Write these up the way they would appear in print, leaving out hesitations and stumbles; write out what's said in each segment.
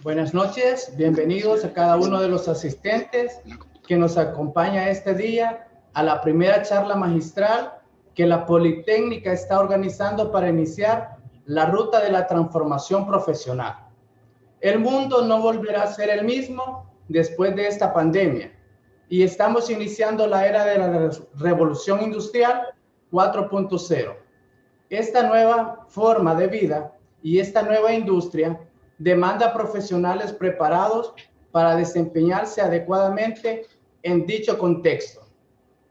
Buenas noches, bienvenidos a cada uno de los asistentes que nos acompaña este día a la primera charla magistral que la Politécnica está organizando para iniciar la ruta de la transformación profesional. El mundo no volverá a ser el mismo después de esta pandemia y estamos iniciando la era de la revolución industrial 4.0. Esta nueva forma de vida y esta nueva industria demanda profesionales preparados para desempeñarse adecuadamente en dicho contexto.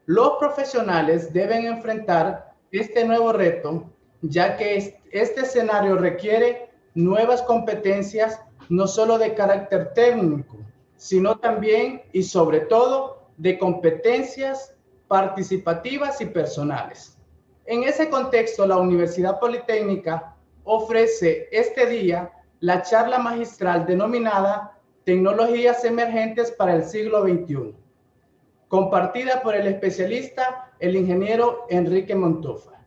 Los profesionales deben enfrentar este nuevo reto, ya que este escenario requiere nuevas competencias, no solo de carácter técnico, sino también y sobre todo de competencias participativas y personales. En ese contexto, la Universidad Politécnica ofrece este día la charla magistral denominada Tecnologías Emergentes para el siglo XXI, compartida por el especialista, el ingeniero Enrique Montufa.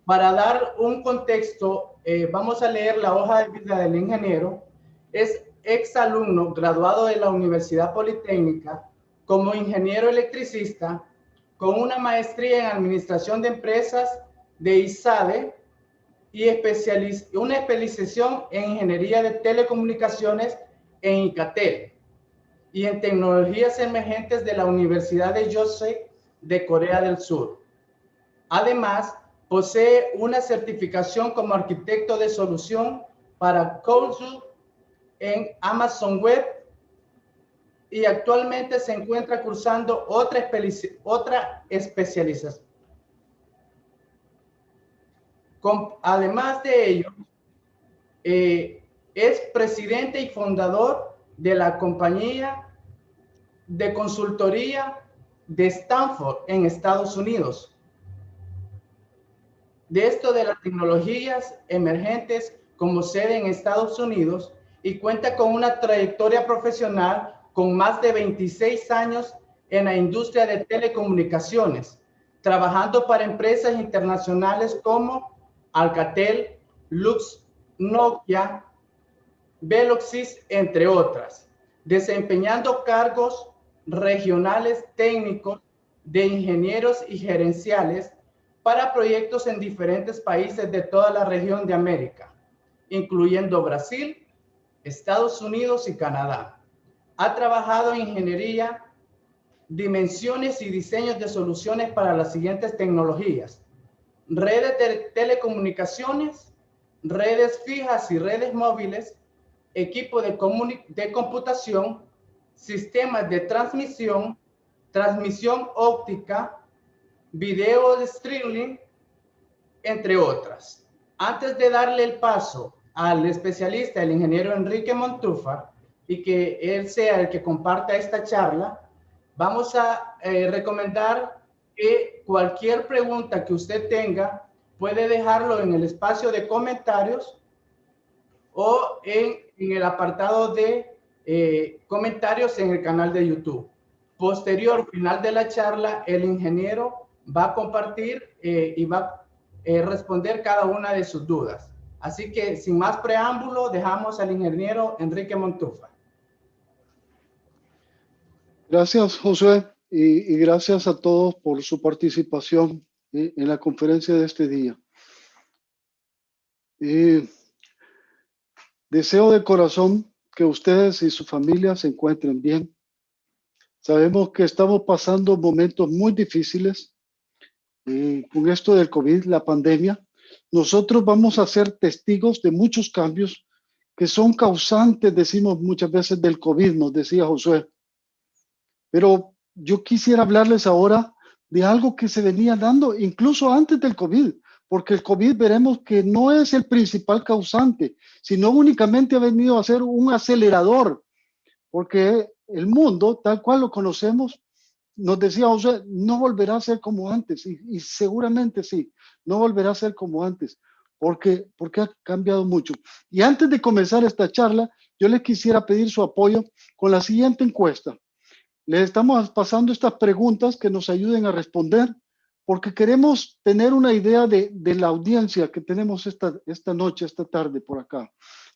Para dar un contexto, vamos a leer la hoja de vida del ingeniero. Es exalumno graduado de la Universidad Politécnica como ingeniero electricista, con una maestría en Administración de Empresas de ISADE y una especialización en Ingeniería de Telecomunicaciones en ICATEL y en Tecnologías Emergentes de la Universidad de Yonsei de Corea del Sur. Además, posee una certificación como arquitecto de solución para Kouzhou en Amazon Web y actualmente se encuentra cursando otra especialización. Además de ello, es presidente y fundador de la compañía de consultoría de Stanford en Estados Unidos. De esto de las tecnologías emergentes como sede en Estados Unidos, y cuenta con una trayectoria profesional con más de 26 años en la industria de telecomunicaciones, trabajando para empresas internacionales como Alcatel, Lux, Nokia, Veloxis, entre otras, desempeñando cargos regionales técnicos de ingenieros y gerenciales para proyectos en diferentes países de toda la región de América, incluyendo Brasil, Estados Unidos y Canadá. Ha trabajado en ingeniería, dimensiones y diseños de soluciones para las siguientes tecnologías: redes de telecomunicaciones, redes fijas y redes móviles, equipo de computación, sistemas de transmisión, transmisión óptica, video de streaming, entre otras. Antes de darle el paso al especialista, el ingeniero Enrique Montufa, y que él sea el que comparta esta charla, vamos a recomendar que cualquier pregunta que usted tenga puede dejarlo en el espacio de comentarios o en el apartado de comentarios en el canal de YouTube. Posterior, final de la charla, el ingeniero va a compartir y va a responder cada una de sus dudas. Así que, sin más preámbulo, dejamos al ingeniero Enrique Montufa. Gracias, Josué, y gracias a todos por su participación en la conferencia de este día. Deseo de corazón que ustedes y su familia se encuentren bien. Sabemos que estamos pasando momentos muy difíciles con esto del COVID, la pandemia. Nosotros vamos a ser testigos de muchos cambios que son causantes, decimos muchas veces, del COVID, nos decía Josué. Pero yo quisiera hablarles ahora de algo que se venía dando incluso antes del COVID, porque el COVID veremos que no es el principal causante, sino únicamente ha venido a ser un acelerador, porque el mundo, tal cual lo conocemos, nos decía José, no volverá a ser como antes, y seguramente sí, no volverá a ser como antes, porque ha cambiado mucho. Y antes de comenzar esta charla, yo les quisiera pedir su apoyo con la siguiente encuesta. Les estamos pasando estas preguntas que nos ayuden a responder, porque queremos tener una idea de la audiencia que tenemos esta noche, esta tarde por acá.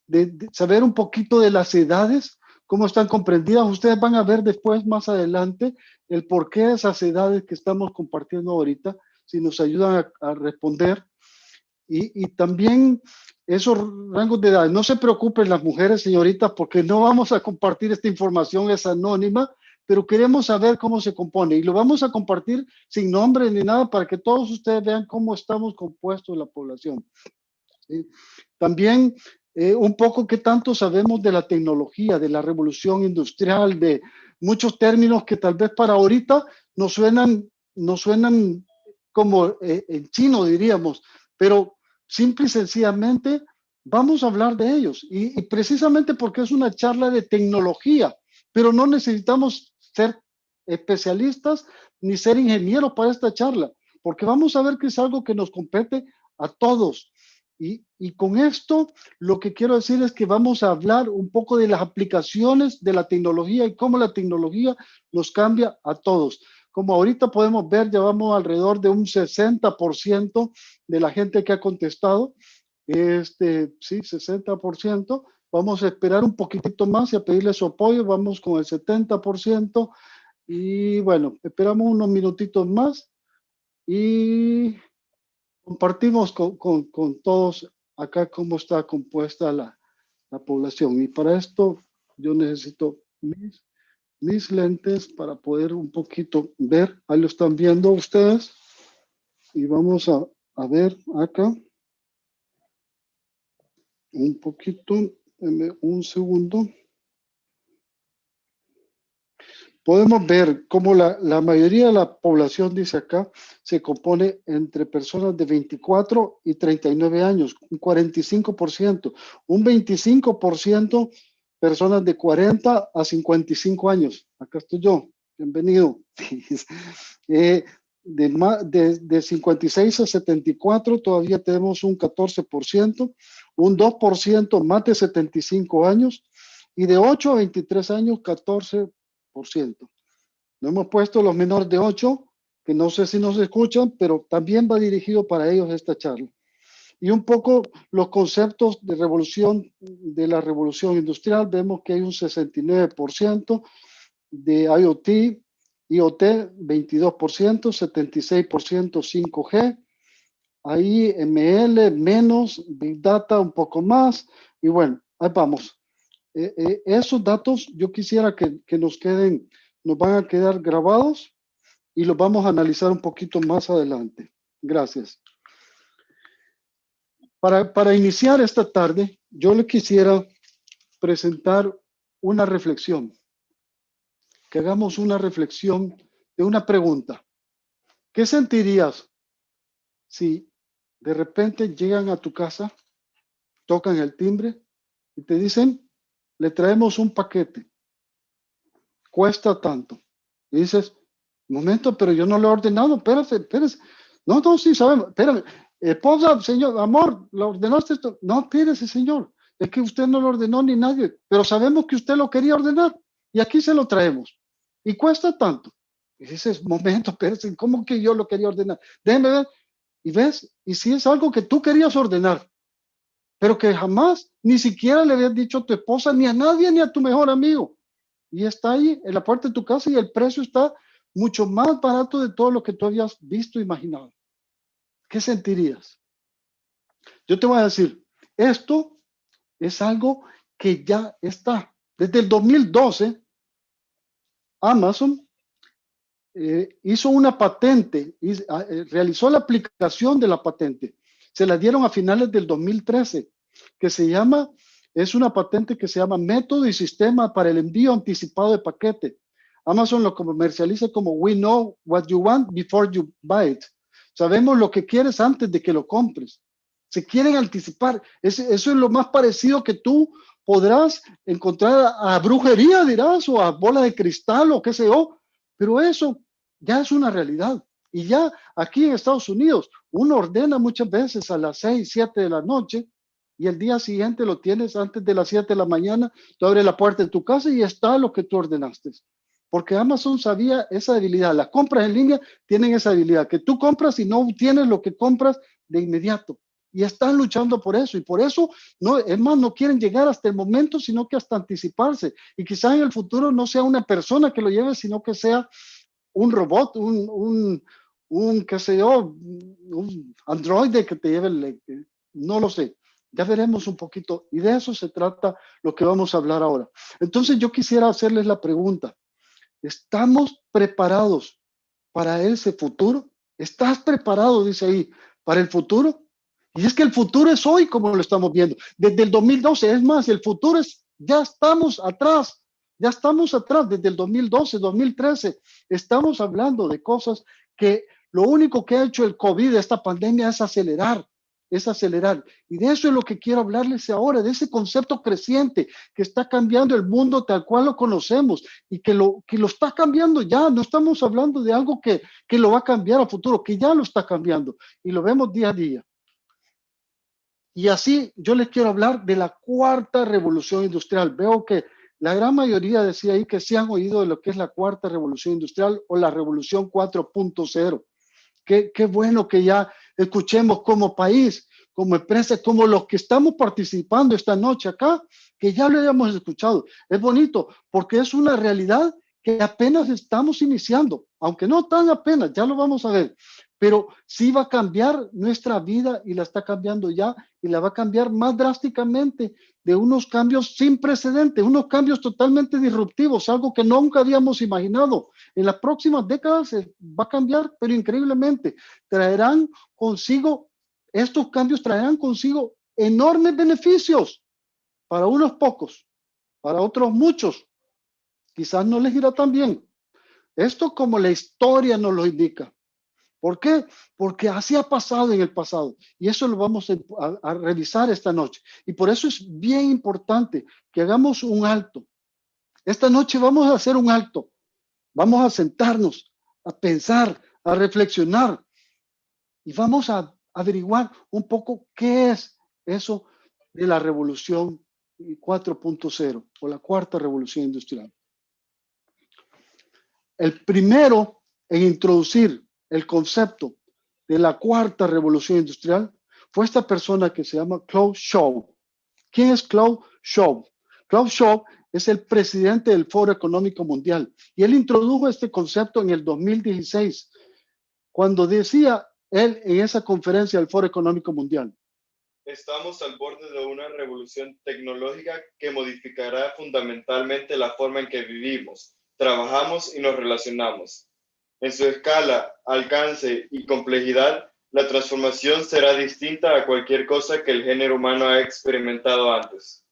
de saber un poquito de las edades, cómo están comprendidas. Ustedes van a ver después, más adelante, el porqué de esas edades que estamos compartiendo ahorita, si nos ayudan a responder. Y también esos rangos de edad. No se preocupen las mujeres, señoritas, porque no vamos a compartir esta información, es anónima, pero queremos saber cómo se compone. Y lo vamos a compartir sin nombre ni nada para que todos ustedes vean cómo estamos compuestos la población. ¿Sí? También un poco qué tanto sabemos de la tecnología, de la revolución industrial, de muchos términos que tal vez para ahorita nos suenan como en chino, diríamos, pero simple y sencillamente vamos a hablar de ellos. Y precisamente porque es una charla de tecnología, pero no necesitamos ser especialistas ni ser ingenieros para esta charla, porque vamos a ver que es algo que nos compete a todos. Y con esto lo que quiero decir es que vamos a hablar un poco de las aplicaciones de la tecnología y cómo la tecnología nos cambia a todos. Como ahorita podemos ver, llevamos alrededor de un 60% de la gente que ha contestado. Sí, 60%. Vamos a esperar un poquitito más y a pedirle su apoyo. Vamos con el 70%. Y bueno, esperamos unos minutitos más y compartimos con todos acá cómo está compuesta la población. Y para esto yo necesito mis lentes para poder un poquito ver. Ahí lo están viendo ustedes. Y vamos a ver acá. Un poquito, un segundo. Podemos ver cómo la mayoría de la población, dice acá, se compone entre personas de 24 y 39 años, un 45%, un 25% personas de 40 a 55 años. Acá estoy yo, bienvenido. De 56 a 74 todavía tenemos un 14%, un 2% más de 75 años y de 8 a 23 años 14%. No hemos puesto los menores de 8, que no sé si nos escuchan, pero también va dirigido para ellos esta charla. Y un poco los conceptos de la revolución industrial, vemos que hay un 69% de IoT, 22%, 76% 5G, ahí ML menos, Big Data un poco más, y bueno, ahí vamos. Esos datos yo quisiera que nos van a quedar grabados y los vamos a analizar un poquito más adelante. Gracias. Para iniciar esta tarde, yo le quisiera presentar una reflexión. Que hagamos una reflexión de una pregunta. ¿Qué sentirías si de repente llegan a tu casa, tocan el timbre y te dicen, le traemos un paquete, cuesta tanto? Y dices, momento, pero yo no lo he ordenado, espérese. No, sí, sabemos, espérame. Esposa, señor, amor, ¿lo ordenaste esto? No, espérese, señor, es que usted no lo ordenó ni nadie, pero sabemos que usted lo quería ordenar y aquí se lo traemos. Y cuesta tanto. Y dices, momento, espérese, ¿cómo que yo lo quería ordenar? Déjeme ver. Y ves, y si es algo que tú querías ordenar, pero que jamás ni siquiera le habías dicho a tu esposa, ni a nadie, ni a tu mejor amigo. Y está ahí en la puerta de tu casa y el precio está mucho más barato de todo lo que tú habías visto e imaginado. ¿Qué sentirías? Yo te voy a decir, esto es algo que ya está. Desde el 2012, Amazon hizo una patente, realizó la aplicación de la patente. Se la dieron a finales del 2013, que es una patente que se llama Método y Sistema para el Envío Anticipado de Paquete. Amazon lo comercializa como We know what you want before you buy it. Sabemos lo que quieres antes de que lo compres. Se quieren anticipar. Eso es lo más parecido que tú podrás encontrar a brujería, dirás, o a bola de cristal o qué sé yo. Pero eso ya es una realidad. Y ya aquí en Estados Unidos, uno ordena muchas veces a las 6, 7 de la noche y el día siguiente lo tienes antes de las 7 de la mañana. Tú abres la puerta de tu casa y está lo que tú ordenaste. Porque Amazon sabía esa debilidad. Las compras en línea tienen esa debilidad, que tú compras y no tienes lo que compras de inmediato. y están luchando por eso. Y por eso, no, es más, no quieren llegar hasta el momento, sino que hasta anticiparse. Y quizás en el futuro no sea una persona que lo lleve, sino que sea un robot, qué sé yo, un androide que te lleve, no lo sé. Ya veremos un poquito. Y de eso se trata lo que vamos a hablar ahora. Entonces yo quisiera hacerles la pregunta. ¿Estamos preparados para ese futuro? ¿Estás preparado, dice ahí, para el futuro? Y es que el futuro es hoy, como lo estamos viendo. Desde el 2012, es más, el futuro es, ya estamos atrás desde el 2012, 2013. Estamos hablando de cosas que lo único que ha hecho el COVID, esta pandemia, es acelerar. Y de eso es lo que quiero hablarles ahora, de ese concepto creciente que está cambiando el mundo tal cual lo conocemos y que lo está cambiando ya. No estamos hablando de algo que lo va a cambiar a futuro, que ya lo está cambiando y lo vemos día a día. Y así yo les quiero hablar de la cuarta revolución industrial. Veo que la gran mayoría decía ahí que sí han oído de lo que es la cuarta revolución industrial o la revolución 4.0. Qué bueno que ya escuchemos como país, como empresa, como los que estamos participando esta noche acá, que ya lo hayamos escuchado. Es bonito porque es una realidad que apenas estamos iniciando, aunque no tan apenas, ya lo vamos a ver, pero sí va a cambiar nuestra vida y la está cambiando ya y la va a cambiar más drásticamente, de unos cambios sin precedentes, unos cambios totalmente disruptivos, algo que nunca habíamos imaginado. En las próximas décadas se va a cambiar, pero increíblemente. Estos cambios traerán consigo enormes beneficios para unos pocos, para otros muchos. Quizás no les irá tan bien. Esto como la historia nos lo indica. ¿Por qué? Porque así ha pasado en el pasado y eso lo vamos a revisar esta noche. Y por eso es bien importante que hagamos un alto. Esta noche vamos a hacer un alto. Vamos a sentarnos, a pensar, a reflexionar y vamos a averiguar un poco qué es eso de la revolución 4.0 o la cuarta revolución industrial. El primero en introducir el concepto de la cuarta revolución industrial fue esta persona que se llama Klaus Schwab. ¿Quién es Klaus Schwab? Klaus Schwab es el presidente del Foro Económico Mundial y él introdujo este concepto en el 2016 cuando decía él en esa conferencia del Foro Económico Mundial: estamos al borde de una revolución tecnológica que modificará fundamentalmente la forma en que vivimos, trabajamos y nos relacionamos. En su escala, alcance y complejidad, la transformación será distinta a cualquier cosa que el género humano ha experimentado antes.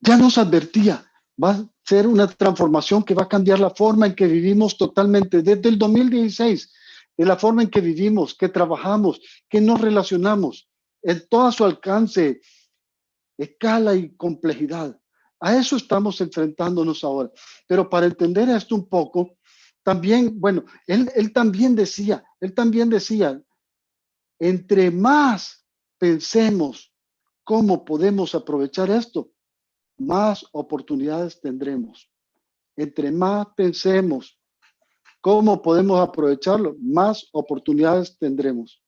Ya nos advertía, va a ser una transformación que va a cambiar la forma en que vivimos totalmente desde el 2016, de la forma en que vivimos, que trabajamos, que nos relacionamos, en todo su alcance, escala y complejidad. A eso estamos enfrentándonos ahora. Pero para entender esto un poco, también, bueno, él también decía, entre más pensemos cómo podemos aprovechar esto, más oportunidades tendremos. Entre más pensemos cómo podemos aprovecharlo, más oportunidades tendremos.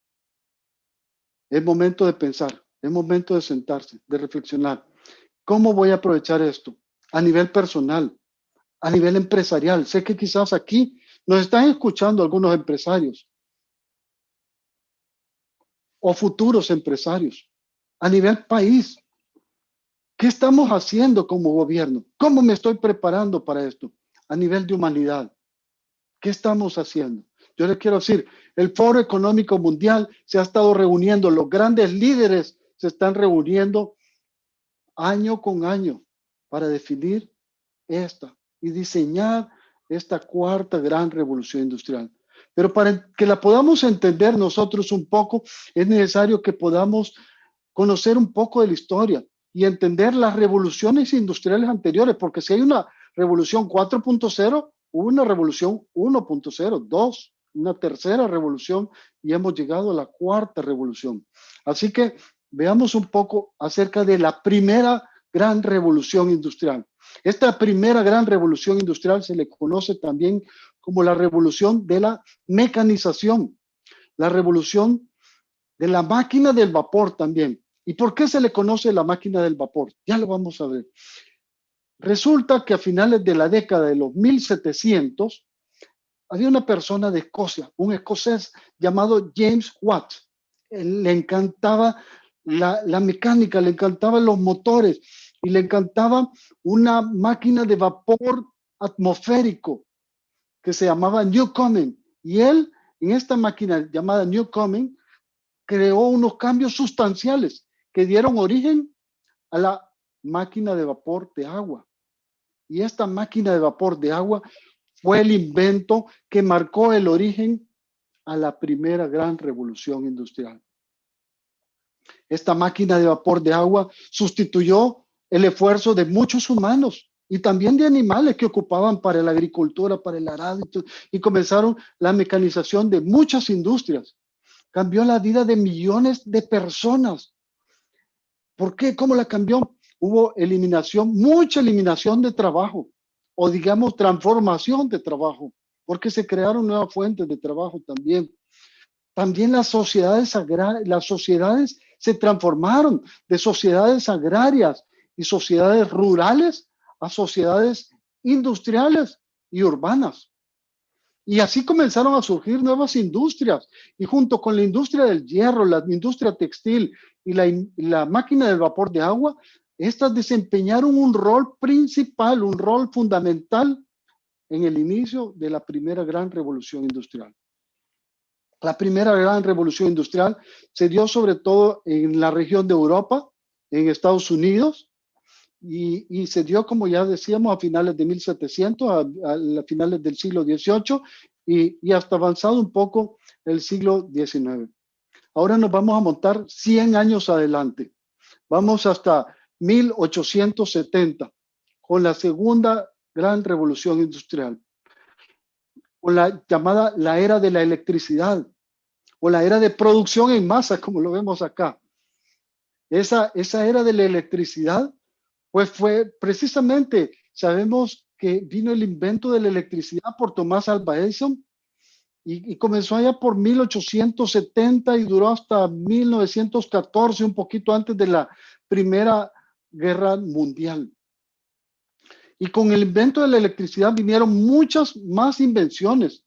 Es momento de pensar, es momento de sentarse, de reflexionar. ¿Cómo voy a aprovechar esto? A nivel personal, a nivel empresarial. Sé que quizás aquí nos están escuchando algunos empresarios o futuros empresarios. A nivel país, ¿qué estamos haciendo como gobierno? ¿Cómo me estoy preparando para esto? A nivel de humanidad, ¿qué estamos haciendo? Yo les quiero decir, el Foro Económico Mundial se ha estado reuniendo, los grandes líderes se están reuniendo año con año para definir esta y diseñar esta cuarta gran revolución industrial. Pero para que la podamos entender nosotros un poco, es necesario que podamos conocer un poco de la historia y entender las revoluciones industriales anteriores, porque si hay una revolución 4.0, hubo una revolución 1.0, 2, una tercera revolución y hemos llegado a la cuarta revolución. Así que veamos un poco acerca de la primera gran revolución industrial. Esta primera gran revolución industrial se le conoce también como la revolución de la mecanización, la revolución de la máquina del vapor también. ¿Y por qué se le conoce la máquina del vapor? Ya lo vamos a ver. Resulta que a finales de la década de los 1700, había una persona de Escocia, un escocés llamado James Watt. Él le encantaba la mecánica, le encantaban los motores y le encantaba una máquina de vapor atmosférico que se llamaba Newcomen. Y él, en esta máquina llamada Newcomen, creó unos cambios sustanciales que dieron origen a la máquina de vapor de agua. Y esta máquina de vapor de agua fue el invento que marcó el origen a la primera gran revolución industrial. Esta máquina de vapor de agua sustituyó el esfuerzo de muchos humanos y también de animales que ocupaban para la agricultura, para el arado, y comenzaron la mecanización de muchas industrias. Cambió la vida de millones de personas. ¿Por qué? ¿Cómo la cambió? Hubo eliminación, mucha eliminación de trabajo, o digamos transformación de trabajo, porque se crearon nuevas fuentes de trabajo también. También las sociedades se transformaron de sociedades agrarias y sociedades rurales a sociedades industriales y urbanas. Y así comenzaron a surgir nuevas industrias. Y junto con la industria del hierro, la industria textil y la máquina del vapor de agua, estas desempeñaron un rol principal, un rol fundamental en el inicio de la primera gran revolución industrial. La primera gran revolución industrial se dio sobre todo en la región de Europa, en Estados Unidos, y se dio, como ya decíamos, a finales de 1700, a finales del siglo XVIII y hasta avanzado un poco el siglo XIX. Ahora nos vamos a montar 100 años adelante. Vamos hasta 1870, con la segunda gran revolución industrial, con la llamada la era de la electricidad, o la era de producción en masa, como lo vemos acá. Esa era de la electricidad, pues fue precisamente, sabemos que vino el invento de la electricidad por Thomas Alva Edison y comenzó allá por 1870 y duró hasta 1914, un poquito antes de la Primera Guerra Mundial. Y con el invento de la electricidad vinieron muchas más invenciones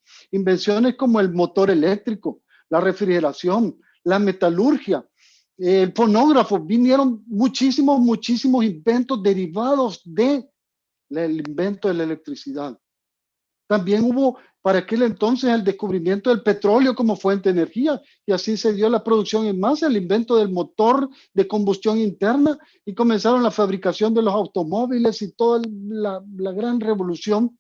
como el motor eléctrico, la refrigeración, la metalurgia, el fonógrafo. Vinieron muchísimos inventos derivados del invento de la electricidad. También hubo para aquel entonces el descubrimiento del petróleo como fuente de energía y así se dio la producción en masa, el invento del motor de combustión interna y comenzaron la fabricación de los automóviles y toda la gran revolución,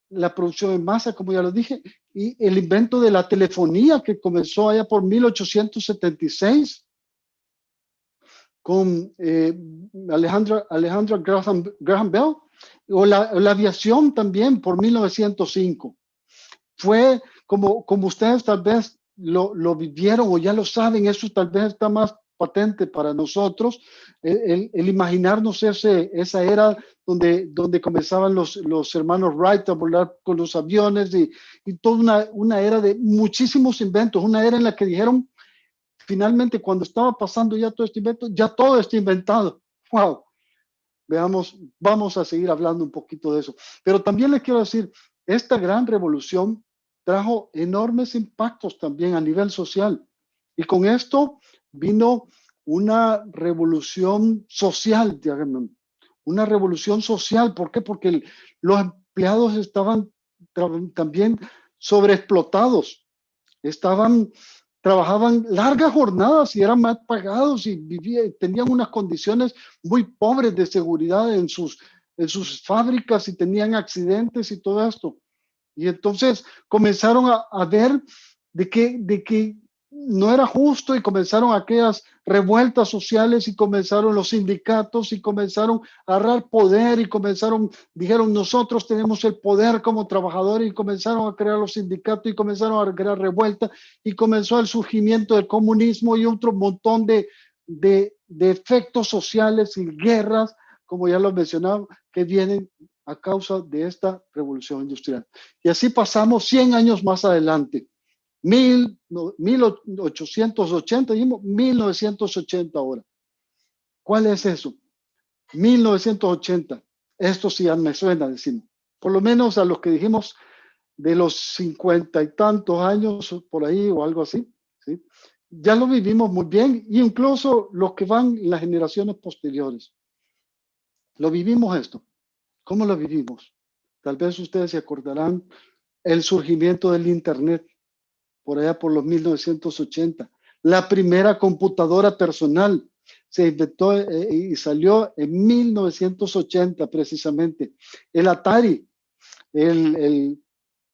la producción en masa, como ya lo dije, y el invento de la telefonía que comenzó allá por 1876 con Alexander Graham Bell, o la aviación también por 1905. Fue como ustedes tal vez lo vivieron o ya lo saben, eso tal vez está más patente para nosotros, el imaginarnos esa era donde comenzaban los hermanos Wright a volar con los aviones y toda una era de muchísimos inventos, una era en la que dijeron, finalmente cuando estaba pasando ya todo este invento, ya todo está inventado. ¡Wow! Veamos, vamos a seguir hablando un poquito de eso. Pero también les quiero decir, esta gran revolución trajo enormes impactos también a nivel social. Y con esto vino una revolución social, digamos, una revolución social. ¿Por qué? Porque los empleados estaban también sobreexplotados, trabajaban largas jornadas y eran mal pagados y tenían unas condiciones muy pobres de seguridad en sus fábricas y tenían accidentes y todo esto. Y entonces comenzaron a ver de que no era justo y comenzaron aquellas revueltas sociales y comenzaron los sindicatos y comenzaron a agarrar poder y dijeron nosotros tenemos el poder como trabajadores y comenzaron a crear los sindicatos y comenzaron a crear revueltas y comenzó el surgimiento del comunismo y otro montón de efectos sociales y guerras, como ya lo mencionaba, que vienen a causa de esta revolución industrial. Y así pasamos 100 años más adelante. 1880, dijimos 1980 ahora. ¿Cuál es eso? 1980. Esto sí ya me suena, decimos. Por lo menos a los que dijimos de los 50 y tantos años por ahí o algo así, ¿sí? Ya lo vivimos muy bien, y incluso los que van en las generaciones posteriores. Lo vivimos esto. ¿Cómo lo vivimos? Tal vez ustedes se acordarán el surgimiento del Internet por allá por los 1980. La primera computadora personal se inventó y salió en 1980 precisamente. El Atari,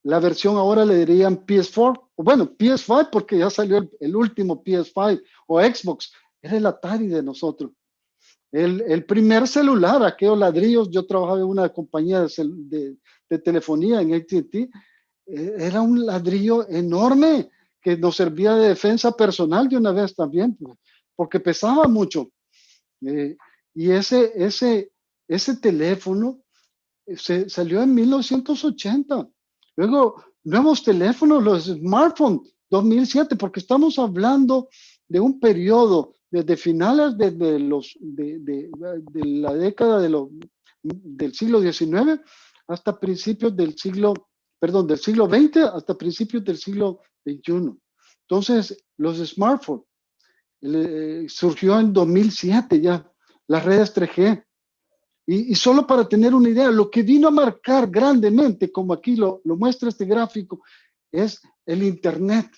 la versión ahora le dirían PS4, o bueno, PS5 porque ya salió el último PS5, o Xbox, era el Atari de nosotros. El primer celular, aquellos ladrillos, yo trabajaba en una compañía de telefonía en AT&T, era un ladrillo enorme que nos servía de defensa personal de una vez también, porque pesaba mucho. Y ese teléfono salió en 1980. Luego, nuevos teléfonos, los smartphones, 2007, porque estamos hablando de un periodo desde finales de la década del siglo XIX hasta principios del siglo XX hasta principios del siglo XXI. Entonces, los smartphones surgió en 2007 ya, las redes 3G. Y solo para tener una idea, lo que vino a marcar grandemente, como aquí lo muestra este gráfico, es el Internet,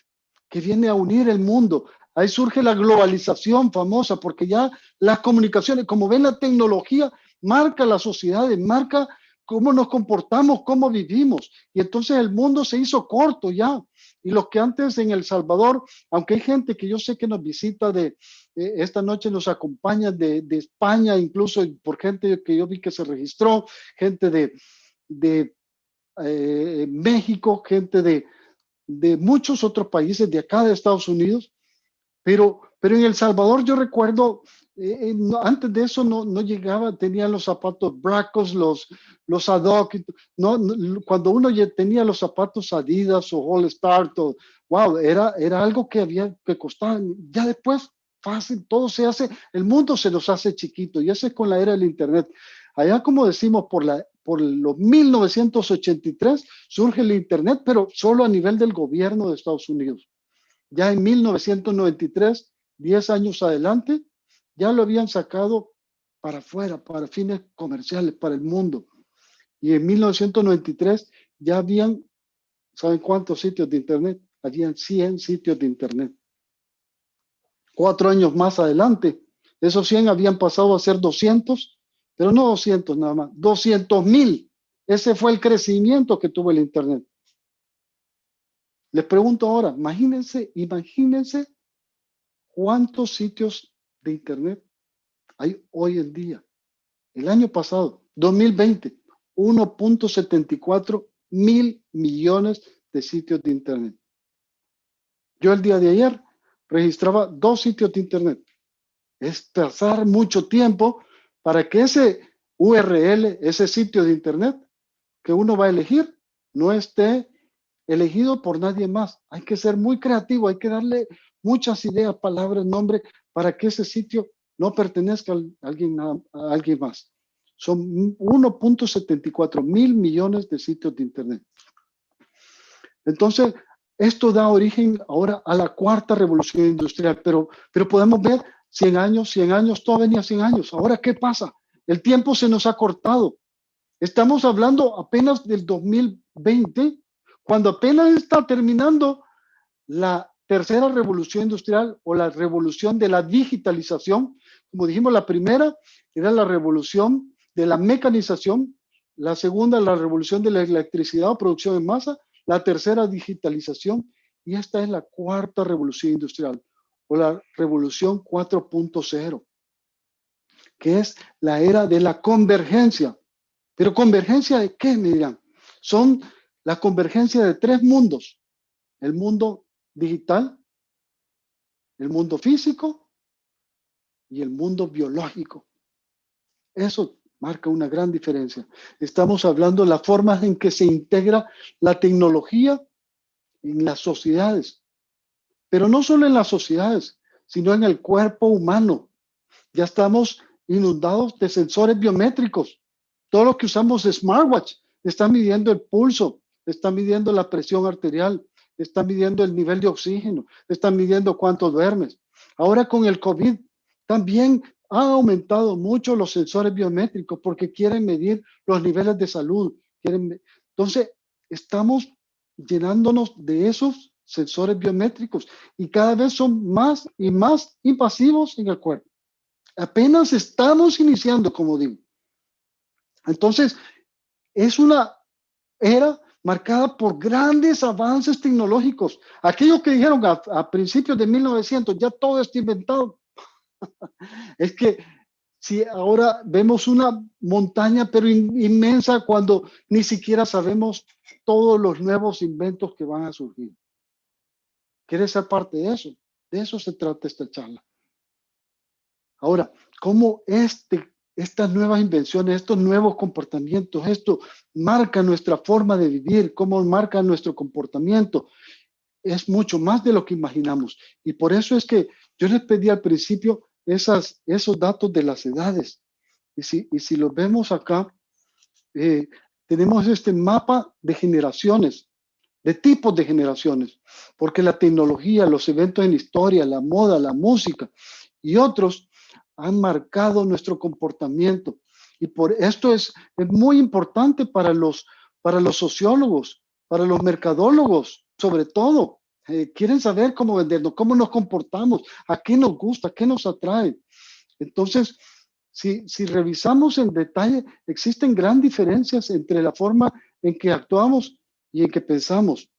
que viene a unir el mundo. Ahí surge la globalización famosa, porque ya las comunicaciones, como ven, la tecnología marca las sociedades, marca cómo nos comportamos, cómo vivimos. Y entonces el mundo se hizo corto ya. Y los que antes en El Salvador, aunque hay gente que yo sé que nos visita esta noche nos acompaña de España, incluso por gente que yo vi que se registró, gente de México, gente de muchos otros países, de acá de Estados Unidos, pero en El Salvador yo recuerdo, antes de eso no llegaba, tenían los zapatos Bracos, los ad hoc, cuando uno ya tenía los zapatos Adidas o All Star, wow, era algo que costaba. Ya después, fácil, todo se hace, el mundo se nos hace chiquito, y eso es con la era del Internet. Allá, como decimos, por los 1983 surge el Internet, pero solo a nivel del gobierno de Estados Unidos. Ya en 1993, 10 años adelante, ya lo habían sacado para afuera, para fines comerciales, para el mundo. Y en 1993 ya habían, ¿saben cuántos sitios de Internet? Habían 100 sitios de Internet. 4 años más adelante, esos 100 habían pasado a ser 200, pero no 200 nada más, 200,000. Ese fue el crecimiento que tuvo el Internet. Les pregunto ahora, imagínense cuántos sitios de Internet hay hoy en día. El año pasado, 2020, 1.74 mil millones de sitios de Internet. Yo el día de ayer registraba 2 sitios de Internet. Es pasar mucho tiempo para que ese URL, ese sitio de Internet que uno va a elegir, no esté elegido por nadie más. Hay que ser muy creativo, hay que darle muchas ideas, palabras, nombres, para que ese sitio no pertenezca a alguien más. Son 1.74 mil millones de sitios de Internet. Entonces, esto da origen ahora a la cuarta revolución industrial, pero podemos ver 100 años, todo venía 100 años. Ahora, ¿qué pasa? El tiempo se nos ha cortado. Estamos hablando apenas del 2020, cuando apenas está terminando la tercera revolución industrial o la revolución de la digitalización. Como dijimos, la primera era la revolución de la mecanización, la segunda la revolución de la electricidad o producción en masa, la tercera digitalización, y esta es la cuarta revolución industrial o la revolución 4.0, que es la era de la convergencia. ¿Pero convergencia de qué, me dirán? Son la convergencia de 3 mundos: el mundo digital, el mundo físico y el mundo biológico. Eso marca una gran diferencia. Estamos hablando de las formas en que se integra la tecnología en las sociedades. pero no solo en las sociedades, sino en el cuerpo humano. Ya estamos inundados de sensores biométricos. Todo lo que usamos de smartwatch está midiendo el pulso, está midiendo la presión arterial, está midiendo el nivel de oxígeno, está midiendo cuánto duermes. Ahora con el COVID también han aumentado mucho los sensores biométricos porque quieren medir los niveles de salud. Entonces, estamos llenándonos de esos sensores biométricos y cada vez son más y más invasivos en el cuerpo. Apenas estamos iniciando, como digo. Entonces, es una era marcada por grandes avances tecnológicos. Aquellos que dijeron a principios de 1900, ya todo está inventado. Es que si ahora vemos una montaña, pero inmensa, cuando ni siquiera sabemos todos los nuevos inventos que van a surgir. ¿Quieres ser parte de eso? De eso se trata esta charla. Ahora, ¿cómo estas nuevas invenciones, estos nuevos comportamientos, esto marca nuestra forma de vivir, cómo marca nuestro comportamiento? Es mucho más de lo que imaginamos. Y por eso es que yo les pedí al principio esos datos de las edades. Y si los vemos acá, tenemos este mapa de generaciones, de tipos de generaciones, porque la tecnología, los eventos en la historia, la moda, la música y otros han marcado nuestro comportamiento. Y por esto es muy importante para los sociólogos, para los mercadólogos, sobre todo. Quieren saber cómo vendernos, cómo nos comportamos, a qué nos gusta, qué nos atrae. Entonces, si revisamos en detalle, existen grandes diferencias entre la forma en que actuamos y en que pensamos.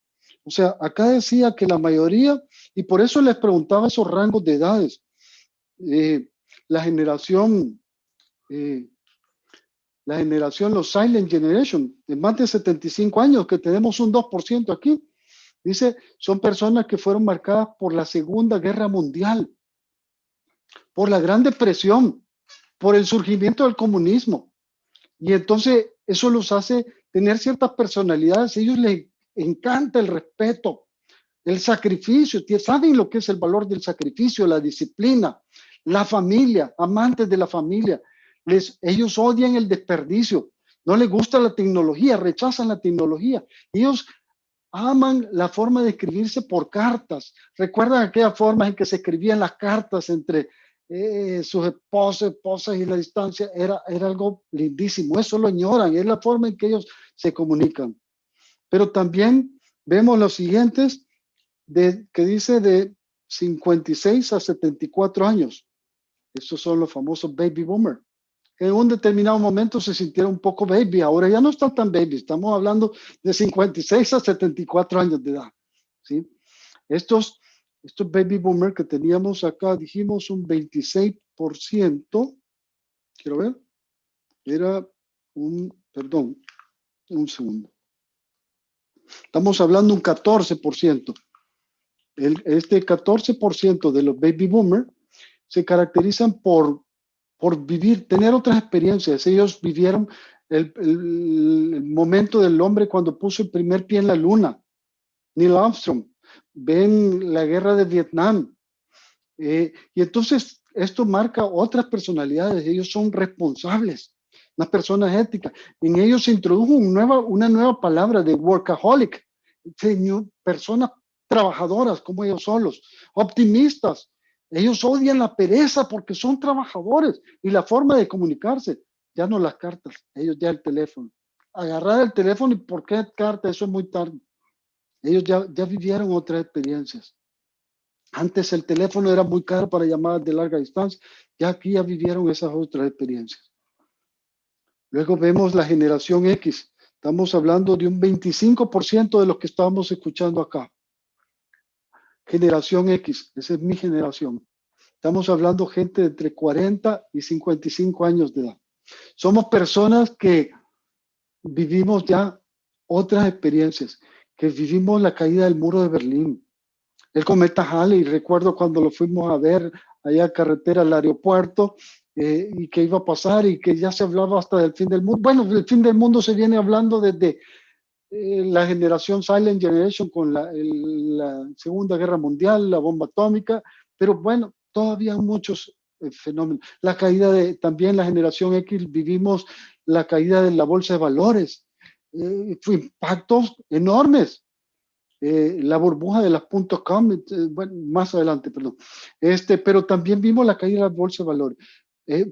O sea, acá decía que la mayoría, y por eso les preguntaba esos rangos de edades, la generación, los Silent Generation, de más de 75 años, que tenemos un 2% aquí, dice, son personas que fueron marcadas por la Segunda Guerra Mundial, por la Gran Depresión, por el surgimiento del comunismo. Y entonces eso los hace tener ciertas personalidades. A ellos les encanta el respeto, el sacrificio. Saben lo que es el valor del sacrificio, la disciplina, la familia, amantes de la familia. Ellos odian el desperdicio. No les gusta la tecnología, rechazan la tecnología. Ellos aman la forma de escribirse por cartas. ¿Recuerdan aquella forma en que se escribían las cartas entre sus esposas y la distancia? Era algo lindísimo. Eso lo añoran. Es la forma en que ellos se comunican. Pero también vemos los siguientes que dice de 56 a 74 años. Estos son los famosos baby boomers. En un determinado momento se sintieron un poco baby, ahora ya no están tan baby, estamos hablando de 56 a 74 años de edad, ¿sí? Estos baby boomers que teníamos acá, dijimos un 26%, quiero ver, era perdón, un segundo. Estamos hablando un 14%. Este 14% de los baby boomers se caracterizan por vivir, tener otras experiencias. Ellos vivieron el momento del hombre cuando puso el primer pie en la luna, Neil Armstrong, ven la guerra de Vietnam, y entonces esto marca otras personalidades. Ellos son responsables, unas personas éticas. En ellos se introdujo una nueva palabra de workaholic, personas trabajadoras como ellos solos, optimistas. Ellos odian la pereza porque son trabajadores y la forma de comunicarse, ya no las cartas, ellos ya el teléfono. Agarrar el teléfono y ¿por qué carta? Eso es muy tarde. Ellos ya vivieron otras experiencias. Antes el teléfono era muy caro para llamadas de larga distancia, ya aquí ya vivieron esas otras experiencias. Luego vemos la generación X. Estamos hablando de un 25% de los que estábamos escuchando acá. Generación X, esa es mi generación. Estamos hablando gente de entre 40 y 55 años de edad. Somos personas que vivimos ya otras experiencias, que vivimos la caída del muro de Berlín, el cometa Halley. Recuerdo cuando lo fuimos a ver allá a carretera al aeropuerto y que iba a pasar y que ya se hablaba hasta del fin del mundo. Bueno, el fin del mundo se viene hablando desde la generación Silent Generation con la Segunda Guerra Mundial, la bomba atómica, pero bueno, todavía hay muchos fenómenos. La caída de, también la generación X, vivimos la caída de la bolsa de valores, fue impactos enormes. La burbuja de las .com, bueno, más adelante, perdón. Pero también vimos la caída de la bolsa de valores,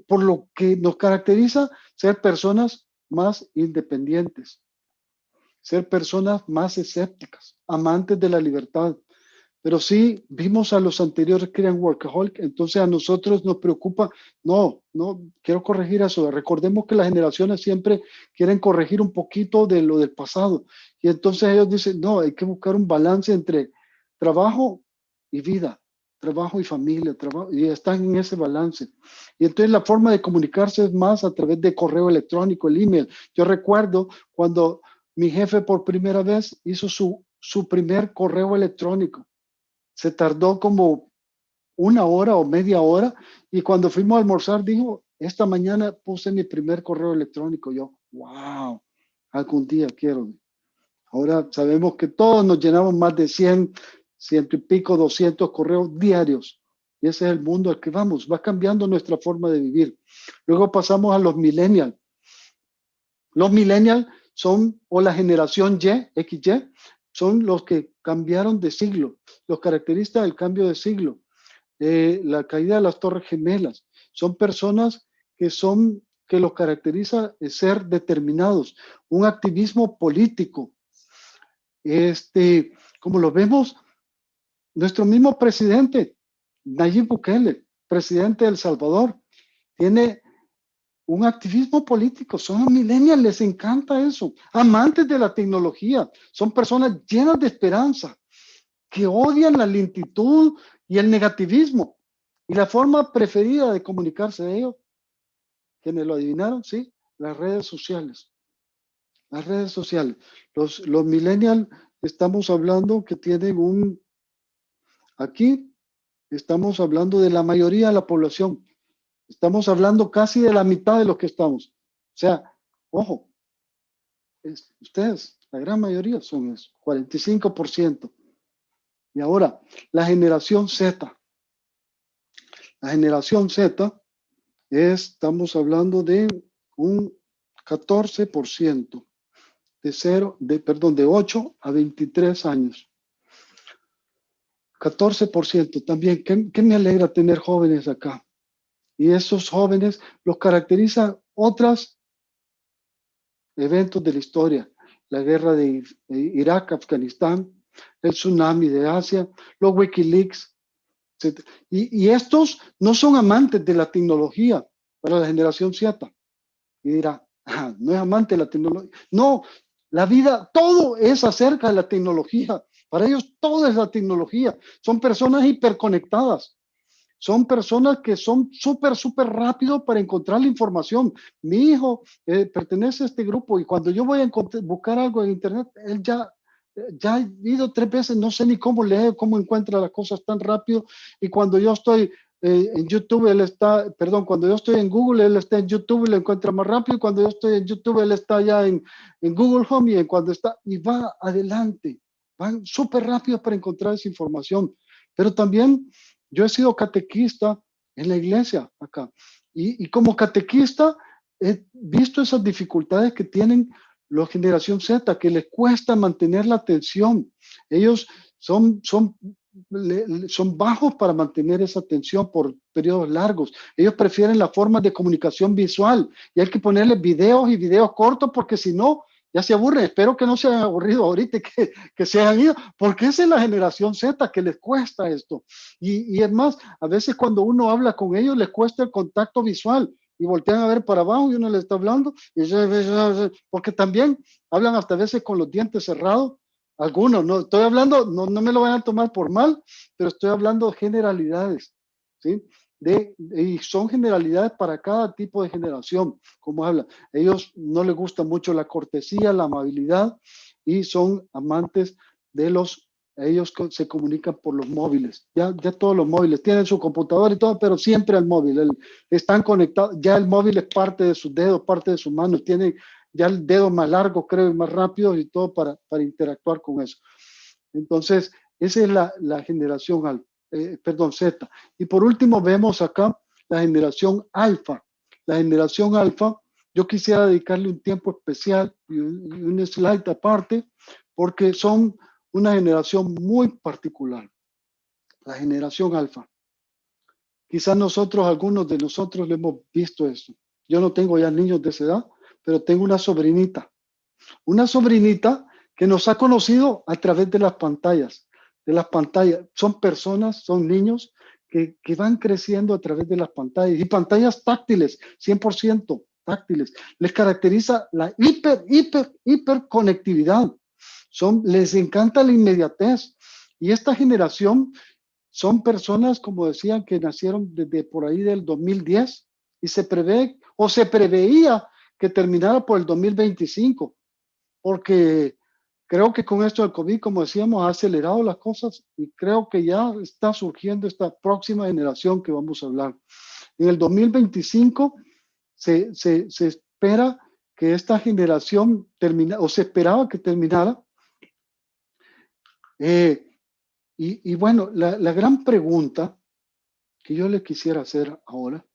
por lo que nos caracteriza ser personas más independientes, ser personas más escépticas, amantes de la libertad. Pero sí, vimos a los anteriores que eran workaholic, entonces a nosotros nos preocupa, no, quiero corregir eso. Recordemos que las generaciones siempre quieren corregir un poquito de lo del pasado. Y entonces ellos dicen, no, hay que buscar un balance entre trabajo y vida, trabajo y familia, trabajo, y están en ese balance. Y entonces la forma de comunicarse es más a través de correo electrónico, el email. Yo recuerdo cuando mi jefe por primera vez hizo su primer correo electrónico. Se tardó como 1 hora o media hora, y cuando fuimos a almorzar dijo, esta mañana puse mi primer correo electrónico. Yo, wow, algún día quiero. Ahora sabemos que todos nos llenamos más de 100 y pico, 200 correos diarios. Y ese es el mundo al que vamos. Va cambiando nuestra forma de vivir. Luego pasamos a los millennials. Los millennials son, o la generación Y, XY, son los que cambiaron de siglo. Los caracteristas del cambio de siglo. La caída de las Torres Gemelas. Son personas que los caracteriza ser determinados. Un activismo político. Como lo vemos, nuestro mismo presidente, Nayib Bukele, presidente de El Salvador, tiene un activismo político. Son millennials, les encanta eso. Amantes de la tecnología. Son personas llenas de esperanza, que odian la lentitud y el negativismo. Y la forma preferida de comunicarse de ellos, ¿quiénes lo adivinaron? Sí, las redes sociales. Las redes sociales. Los millennials, estamos hablando que tienen aquí estamos hablando de la mayoría de la población. Estamos hablando casi de la mitad de los que estamos. O sea, ojo, ustedes, la gran mayoría son eso, 45%. Y ahora, la generación Z. La generación Z estamos hablando de un 14% de 8 a 23 años. 14% también. ¿Qué me alegra tener jóvenes acá? Y esos jóvenes los caracteriza otros eventos de la historia. La guerra de Irak, Afganistán, el tsunami de Asia, los Wikileaks, etc. Y estos no son amantes de la tecnología para la generación Z. Y dirá, no es amante de la tecnología. No, la vida, todo es acerca de la tecnología. Para ellos todo es la tecnología. Son personas hiperconectadas. Son personas que son súper rápido para encontrar la información. Mi hijo pertenece a este grupo, y cuando yo voy a buscar algo en internet, él ya ha ido 3 veces, no sé ni cómo lee, cómo encuentra las cosas tan rápido. Y cuando yo estoy en YouTube, cuando yo estoy en Google, él está en YouTube y lo encuentra más rápido. Y cuando yo estoy en YouTube, él está ya en Google Home, y va adelante. Van súper rápido para encontrar esa información. Pero también yo he sido catequista en la iglesia acá, y como catequista he visto esas dificultades que tienen la generación Z, que les cuesta mantener la atención. Ellos son bajos para mantener esa atención por periodos largos. Ellos prefieren la forma de comunicación visual, y hay que ponerles videos cortos, porque si no, ya se aburren. Espero que no se hayan aburrido ahorita, que se hayan ido, porque esa es la generación Z que les cuesta esto. Y es más, a veces cuando uno habla con ellos les cuesta el contacto visual, y voltean a ver para abajo y uno le está hablando, porque también hablan hasta a veces con los dientes cerrados. Algunos, no estoy hablando, no me lo vayan a tomar por mal, pero estoy hablando de generalidades, ¿sí? Y son generalidades para cada tipo de generación, como habla. Ellos no les gusta mucho la cortesía, la amabilidad, y son amantes de los ellos se comunican por los móviles. Ya todos los móviles tienen su computadora y todo, pero siempre al móvil. Están conectados. Ya el móvil es parte de sus dedos, parte de sus manos. Tienen ya el dedo más largo, creo, y más rápido y todo para interactuar con eso. Entonces, esa es la generación Z. Y por último, vemos acá la generación alfa. La generación alfa, yo quisiera dedicarle un tiempo especial y un slide aparte, porque son una generación muy particular, la generación alfa. Quizás algunos de nosotros le hemos visto eso. Yo no tengo ya niños de esa edad, pero tengo una sobrinita que nos ha conocido a través de las pantallas. Son personas, son niños que van creciendo a través de las pantallas y pantallas táctiles, 100% táctiles. Les caracteriza la hiper conectividad. Les encanta la inmediatez. Y esta generación son personas, como decían, que nacieron desde por ahí del 2010 y se preveía que terminara por el 2025, porque creo que con esto del COVID, como decíamos, ha acelerado las cosas y creo que ya está surgiendo esta próxima generación que vamos a hablar. En el 2025 se espera que esta generación se esperaba que terminara. Y bueno, la gran pregunta que yo le quisiera hacer ahora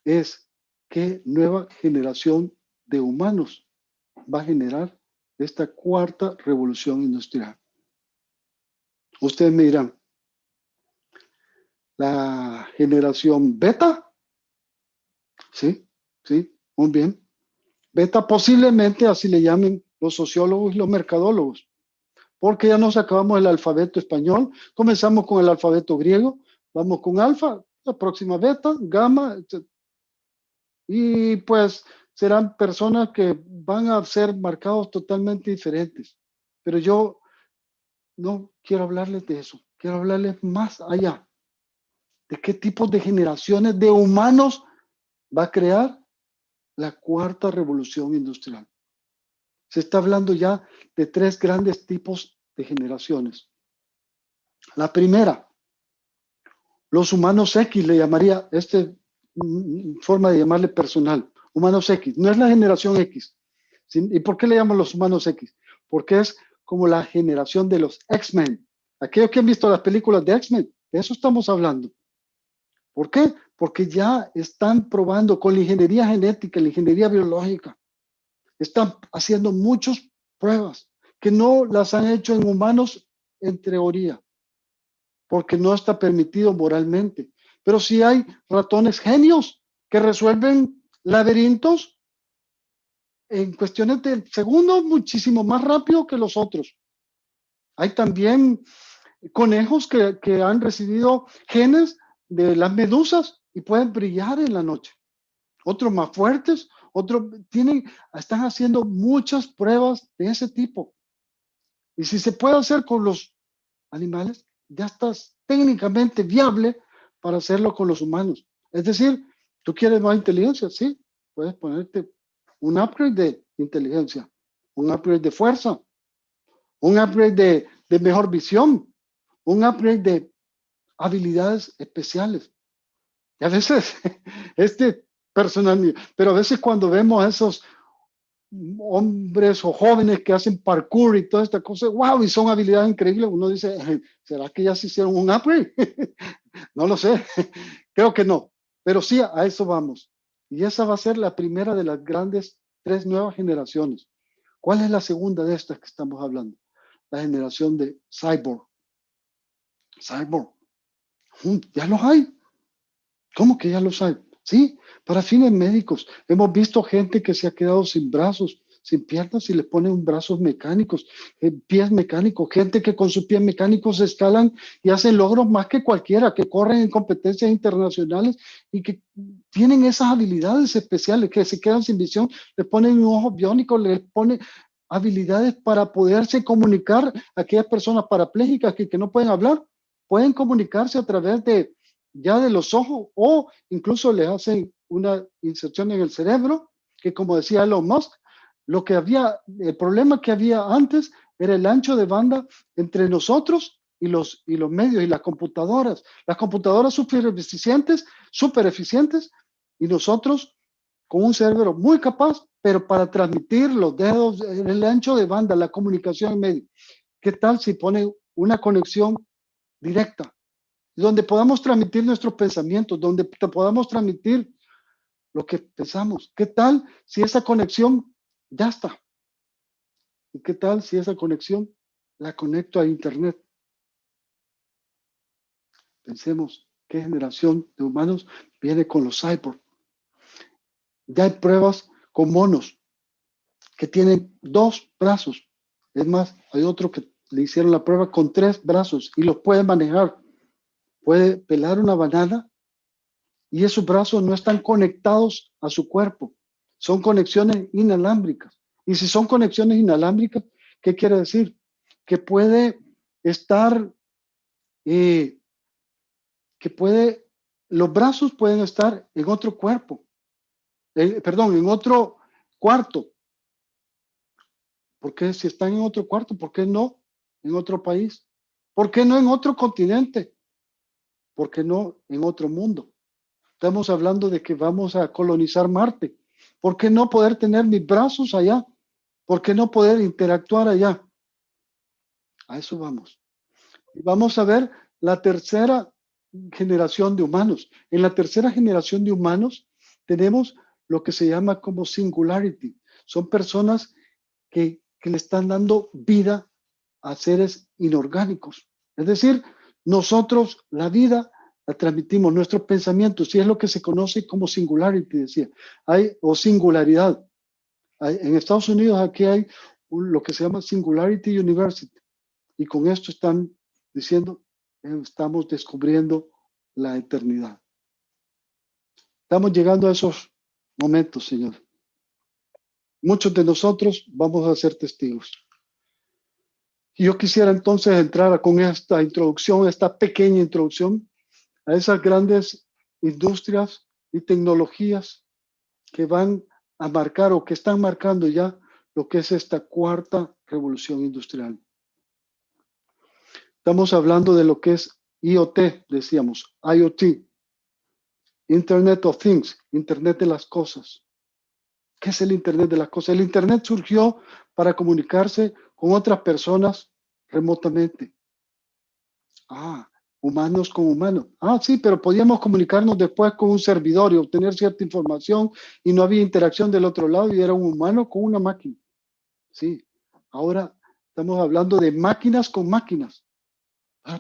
es: ¿qué nueva generación de humanos va a generar esta cuarta revolución industrial? Ustedes me dirán, ¿la generación beta? Sí, muy bien. Beta posiblemente así le llamen los sociólogos y los mercadólogos, porque ya nos acabamos el alfabeto español, comenzamos con el alfabeto griego, vamos con alfa, la próxima beta, gamma, etc. Y pues serán personas que van a ser marcados totalmente diferentes. Pero yo no quiero hablarles de eso, quiero hablarles más allá, de qué tipo de generaciones de humanos va a crear la cuarta revolución industrial. Se está hablando ya de 3 grandes tipos de generaciones. La primera, los humanos X, le llamaría, forma de llamarle personal, humanos X, no es la generación X. ¿Y por qué le llaman los humanos X? Porque es como la generación de los X-Men. Aquellos que han visto las películas de X-Men, de eso estamos hablando. ¿Por qué? Porque ya están probando con la ingeniería genética, la ingeniería biológica. Están haciendo muchas pruebas que no las han hecho en humanos en teoría, porque no está permitido moralmente. Pero sí hay ratones genios que resuelven laberintos en cuestiones de segundos muchísimo más rápido que los otros. Hay también conejos que han recibido genes de las medusas y pueden brillar en la noche. Otros más fuertes, están haciendo muchas pruebas de ese tipo. Y si se puede hacer con los animales, ya está técnicamente viable para hacerlo con los humanos. Es decir, ¿tú quieres más inteligencia? Sí, puedes ponerte un upgrade de inteligencia, un upgrade de fuerza, un upgrade de mejor visión, un upgrade de habilidades especiales. Y a veces, pero a veces cuando vemos a esos hombres o jóvenes que hacen parkour y toda esta cosa, wow, y son habilidades increíbles, uno dice, ¿será que ya se hicieron un upgrade? No lo sé, creo que no, pero sí, a eso vamos. Y esa va a ser la primera de las grandes 3 nuevas generaciones. ¿Cuál es la segunda de estas que estamos hablando? La generación de cyborg. Cyborg. Ya los hay. ¿Cómo que ya los hay? Sí, para fines médicos. Hemos visto gente que se ha quedado sin brazos, sin piernas y le ponen brazos mecánicos, pies mecánicos, gente que con sus pies mecánicos escalan y hacen logros más que cualquiera, que corren en competencias internacionales y que tienen esas habilidades especiales, que se quedan sin visión, les ponen un ojo biónico, les ponen habilidades para poderse comunicar. Aquellas personas parapléjicas que no pueden hablar, pueden comunicarse a través de los ojos, o incluso le hacen una inserción en el cerebro, que como decía Elon Musk, el problema que había antes era el ancho de banda entre nosotros y los medios y las computadoras. Las computadoras súper eficientes, y nosotros con un cerebro muy capaz, pero para transmitir los dedos, el ancho de banda, la comunicación en medio. ¿Qué tal si pone una conexión directa, donde podamos transmitir nuestros pensamientos, donde podamos transmitir lo que pensamos? ¿Qué tal si esa conexión ya está? ¿Y qué tal si esa conexión la conecto a Internet? Pensemos, ¿qué generación de humanos viene con los cyborg? Ya hay pruebas con monos que tienen 2 brazos. Es más, hay otro que le hicieron la prueba con 3 brazos y los puede manejar. Puede pelar una banana y esos brazos no están conectados a su cuerpo. Son conexiones inalámbricas. Y si son conexiones inalámbricas, ¿qué quiere decir? Que puede estar, los brazos pueden estar en otro cuerpo, en otro cuarto. ¿Por qué si están en otro cuarto? ¿Por qué no en otro país? ¿Por qué no en otro continente? ¿Por qué no en otro mundo? Estamos hablando de que vamos a colonizar Marte. ¿Por qué no poder tener mis brazos allá? ¿Por qué no poder interactuar allá? A eso vamos. Y vamos a ver la tercera generación de humanos. En la tercera generación de humanos tenemos lo que se llama como singularity. Son personas que le están dando vida a seres inorgánicos. Es decir, nosotros la vida la transmitimos, nuestros pensamientos, y es lo que se conoce como singularity, decía, o singularidad. En Estados Unidos aquí hay lo que se llama Singularity University, y con esto están diciendo, estamos descubriendo la eternidad. Estamos llegando a esos momentos, Señor. Muchos de nosotros vamos a ser testigos. Y yo quisiera entonces entrar con esta introducción, esta pequeña introducción, a esas grandes industrias y tecnologías que van a marcar o que están marcando ya lo que es esta cuarta revolución industrial. Estamos hablando de lo que es IoT, decíamos, IoT, Internet of Things, Internet de las cosas. ¿Qué es el Internet de las cosas? El Internet surgió para comunicarse con otras personas remotamente. Humanos con humanos. Sí, pero podíamos comunicarnos después con un servidor y obtener cierta información y no había interacción del otro lado y era un humano con una máquina. Sí, ahora estamos hablando de máquinas con máquinas.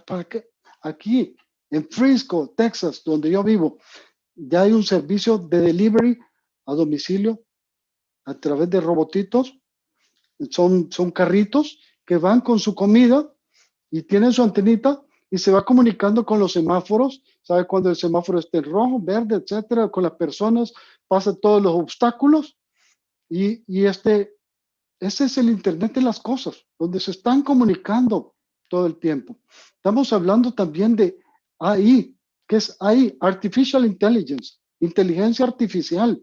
¿Para qué? Aquí, en Frisco, Texas, donde yo vivo, ya hay un servicio de delivery a domicilio a través de robotitos. Son carritos que van con su comida y tienen su antenita y se va comunicando con los semáforos, sabe cuando el semáforo esté en rojo, verde, etcétera, con las personas, pasa todos los obstáculos y ese es el Internet de las cosas, donde se están comunicando todo el tiempo. Estamos hablando también de AI, ¿qué es AI? Artificial Intelligence, inteligencia artificial.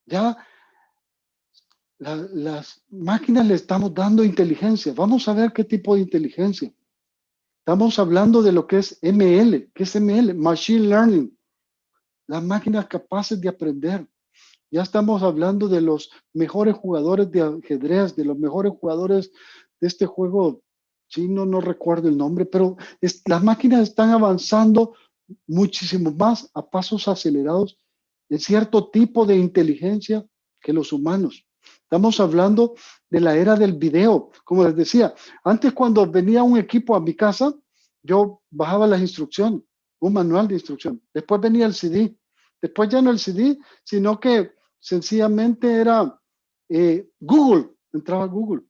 Ya las máquinas le estamos dando inteligencia. Vamos a ver qué tipo de inteligencia. Estamos hablando de lo que es ML. ¿Qué es ML? Machine Learning. Las máquinas capaces de aprender. Ya estamos hablando de los mejores jugadores de ajedrez, de los mejores jugadores de este juego chino, no recuerdo el nombre, pero las máquinas están avanzando muchísimo más a pasos acelerados en cierto tipo de inteligencia que los humanos. Estamos hablando de la era del video. Como les decía, antes cuando venía un equipo a mi casa, yo bajaba las instrucciones, un manual de instrucción. Después venía el CD. Después ya no el CD, sino que sencillamente era Google. Entraba Google.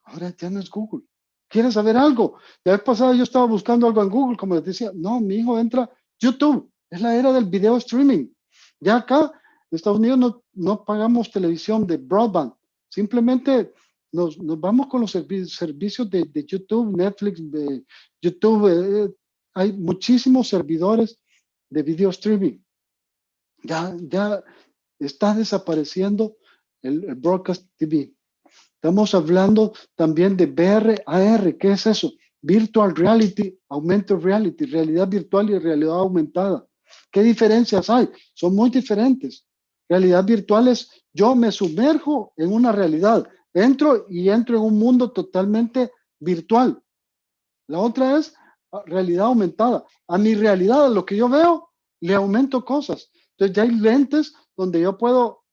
Ahora ya no es Google. ¿Quieres saber algo? La vez pasada yo estaba buscando algo en Google, como les decía. No, mi hijo entra YouTube. Es la era del video streaming. Ya acá en Estados Unidos no pagamos televisión de broadband. Simplemente nos vamos con los servicios de YouTube, Netflix, de YouTube. Hay muchísimos servidores de video streaming. Ya está desapareciendo el broadcast TV. Estamos hablando también de VR, AR. ¿Qué es eso? Virtual Reality, Augmented Reality, realidad virtual y realidad aumentada. ¿Qué diferencias hay? Son muy diferentes. Realidad virtual es yo me sumerjo en una realidad, entro en un mundo totalmente virtual. La otra es realidad aumentada. A mi realidad, a lo que yo veo, le aumento cosas. Entonces ya hay lentes donde yo puedo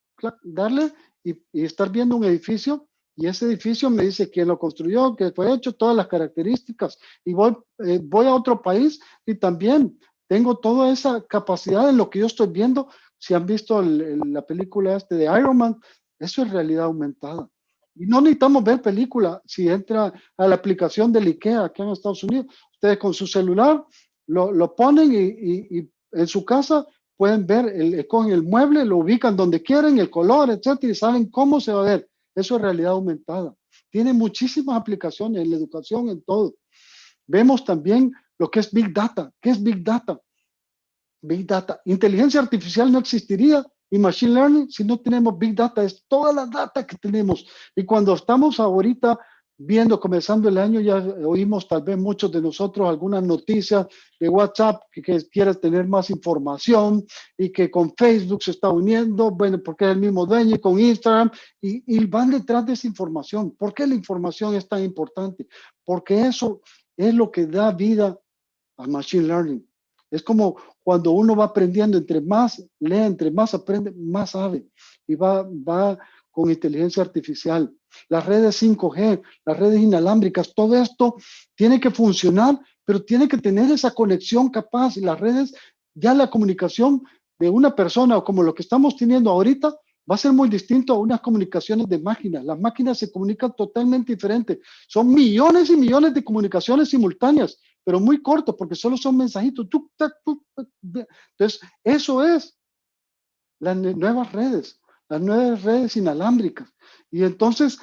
darle y estar viendo un edificio y ese edificio me dice quién lo construyó, qué fue hecho, todas las características. Y voy a otro país y también tengo toda esa capacidad en lo que yo estoy viendo. Si han visto la película de Iron Man, eso es realidad aumentada. Y no necesitamos ver película. Si entra a la aplicación del IKEA aquí en Estados Unidos, ustedes con su celular lo ponen y en su casa pueden ver con el mueble, lo ubican donde quieren, el color, etcétera, y saben cómo se va a ver. Eso es realidad aumentada. Tiene muchísimas aplicaciones en la educación, en todo. Vemos también lo que es Big Data. ¿Qué es Big Data? Big Data. Inteligencia artificial no existiría y Machine Learning si no tenemos Big Data. Es toda la data que tenemos. Y cuando estamos ahorita viendo, comenzando el año, ya oímos tal vez muchos de nosotros algunas noticias de WhatsApp que quiere tener más información y que con Facebook se está uniendo, bueno, porque es el mismo dueño, y con Instagram, y van detrás de esa información. ¿Por qué la información es tan importante? Porque eso es lo que da vida a Machine Learning. Es como cuando uno va aprendiendo, entre más lee, entre más aprende, más sabe. Y va con inteligencia artificial. Las redes 5G, las redes inalámbricas, todo esto tiene que funcionar, pero tiene que tener esa conexión capaz. Y las redes, ya la comunicación de una persona, o como lo que estamos teniendo ahorita, va a ser muy distinto a unas comunicaciones de máquinas. Las máquinas se comunican totalmente diferente. Son millones y millones de comunicaciones simultáneas, pero muy cortos porque solo son mensajitos. Entonces, eso es las nuevas redes inalámbricas. Y entonces,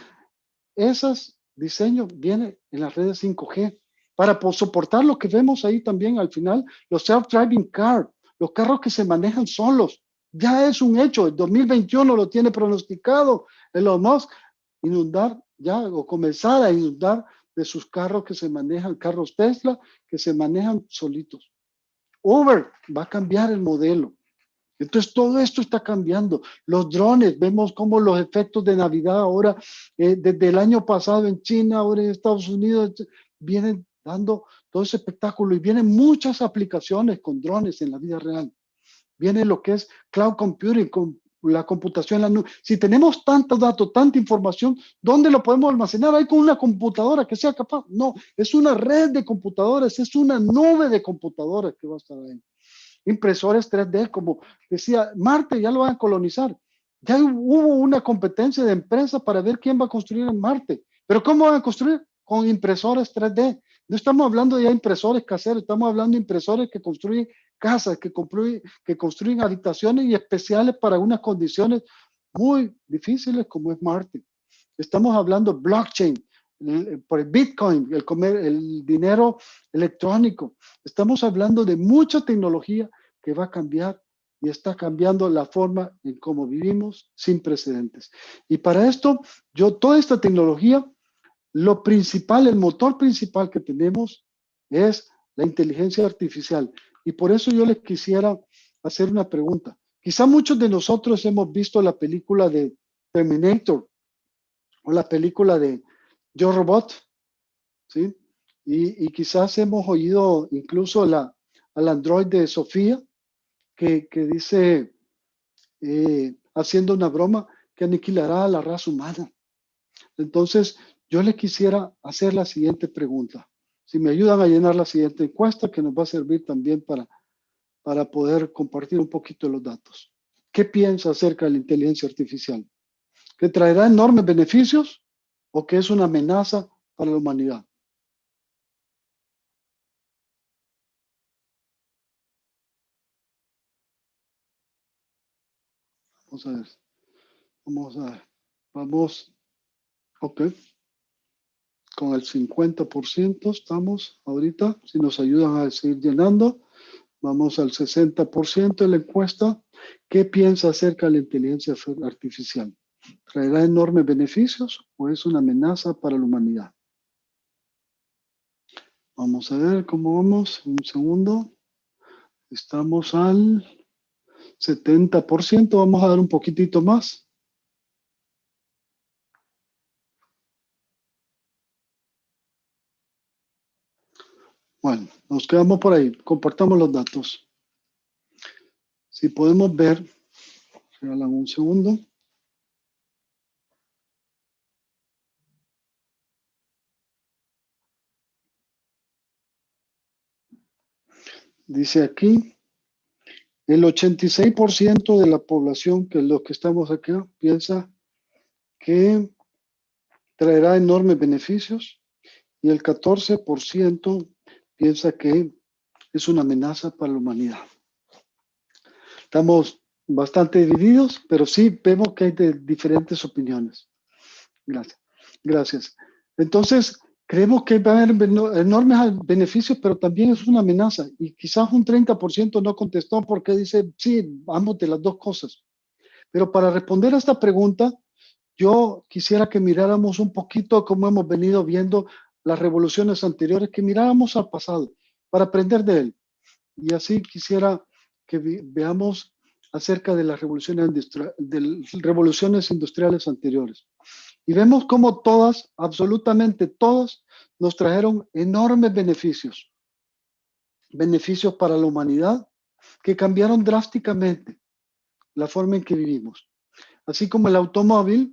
esos diseños vienen en las redes 5G para soportar lo que vemos ahí también al final, los self-driving cars, los carros que se manejan solos. Ya es un hecho, el 2021 lo tiene pronosticado Elon Musk, inundar ya o comenzar a inundar de sus carros que se manejan, carros Tesla, que se manejan solitos. Uber va a cambiar el modelo. Entonces todo esto está cambiando. Los drones, vemos cómo los efectos de Navidad ahora, desde el año pasado en China, ahora en Estados Unidos, vienen dando todo ese espectáculo y vienen muchas aplicaciones con drones en la vida real. Viene lo que es cloud computing, con la computación en la nube. Si tenemos tantos datos, tanta información, ¿dónde lo podemos almacenar? ¿Hay con una computadora que sea capaz? No, es una red de computadoras, es una nube de computadoras que va a estar ahí. Impresores 3D, como decía, Marte ya lo van a colonizar. Ya hubo una competencia de empresas para ver quién va a construir en Marte. ¿Pero cómo van a construir? Con impresores 3D. No estamos hablando de impresores caseros, estamos hablando de impresores que construyen casas, que construyen habitaciones y especiales para unas condiciones muy difíciles como es Marte. Estamos hablando de blockchain, por el Bitcoin, el dinero electrónico. Estamos hablando de mucha tecnología que va a cambiar y está cambiando la forma en cómo vivimos sin precedentes. Y para esto, toda esta tecnología, lo principal, el motor principal que tenemos es la inteligencia artificial. Y por eso yo les quisiera hacer una pregunta. Quizá muchos de nosotros hemos visto la película de Terminator o la película de Yo Robot, ¿sí? Y quizás hemos oído incluso al android de Sofía que dice, haciendo una broma, que aniquilará a la raza humana. Entonces, yo le quisiera hacer la siguiente pregunta. Si me ayudan a llenar la siguiente encuesta, que nos va a servir también para poder compartir un poquito los datos. ¿Qué piensa acerca de la inteligencia artificial? ¿Que traerá enormes beneficios o que es una amenaza para la humanidad? Vamos a ver. Vamos. Ok. Con el 50% estamos ahorita. Si nos ayudan a seguir llenando, vamos al 60% de la encuesta. ¿Qué piensa acerca de la inteligencia artificial? ¿Traerá enormes beneficios o es una amenaza para la humanidad? Vamos a ver cómo vamos. Un segundo. Estamos al 70%. Vamos a dar un poquitito más. Bueno, nos quedamos por ahí. Compartamos los datos. Si podemos ver, regalan un segundo. Dice aquí, el 86% de la población, que es lo que estamos aquí, piensa que traerá enormes beneficios y el 14% piensa que es una amenaza para la humanidad. Estamos bastante divididos, pero sí vemos que hay de diferentes opiniones. Gracias. Gracias. Entonces, creemos que va a haber enormes beneficios, pero también es una amenaza. Y quizás un 30% no contestó porque dice, sí, ambos de las dos cosas. Pero para responder a esta pregunta, yo quisiera que miráramos un poquito cómo hemos venido viendo las revoluciones anteriores, que miráramos al pasado para aprender de él. Y así quisiera que veamos acerca de las revoluciones industriales anteriores. Y vemos cómo todas, absolutamente todas, nos trajeron enormes beneficios. Beneficios para la humanidad que cambiaron drásticamente la forma en que vivimos. Así como el automóvil,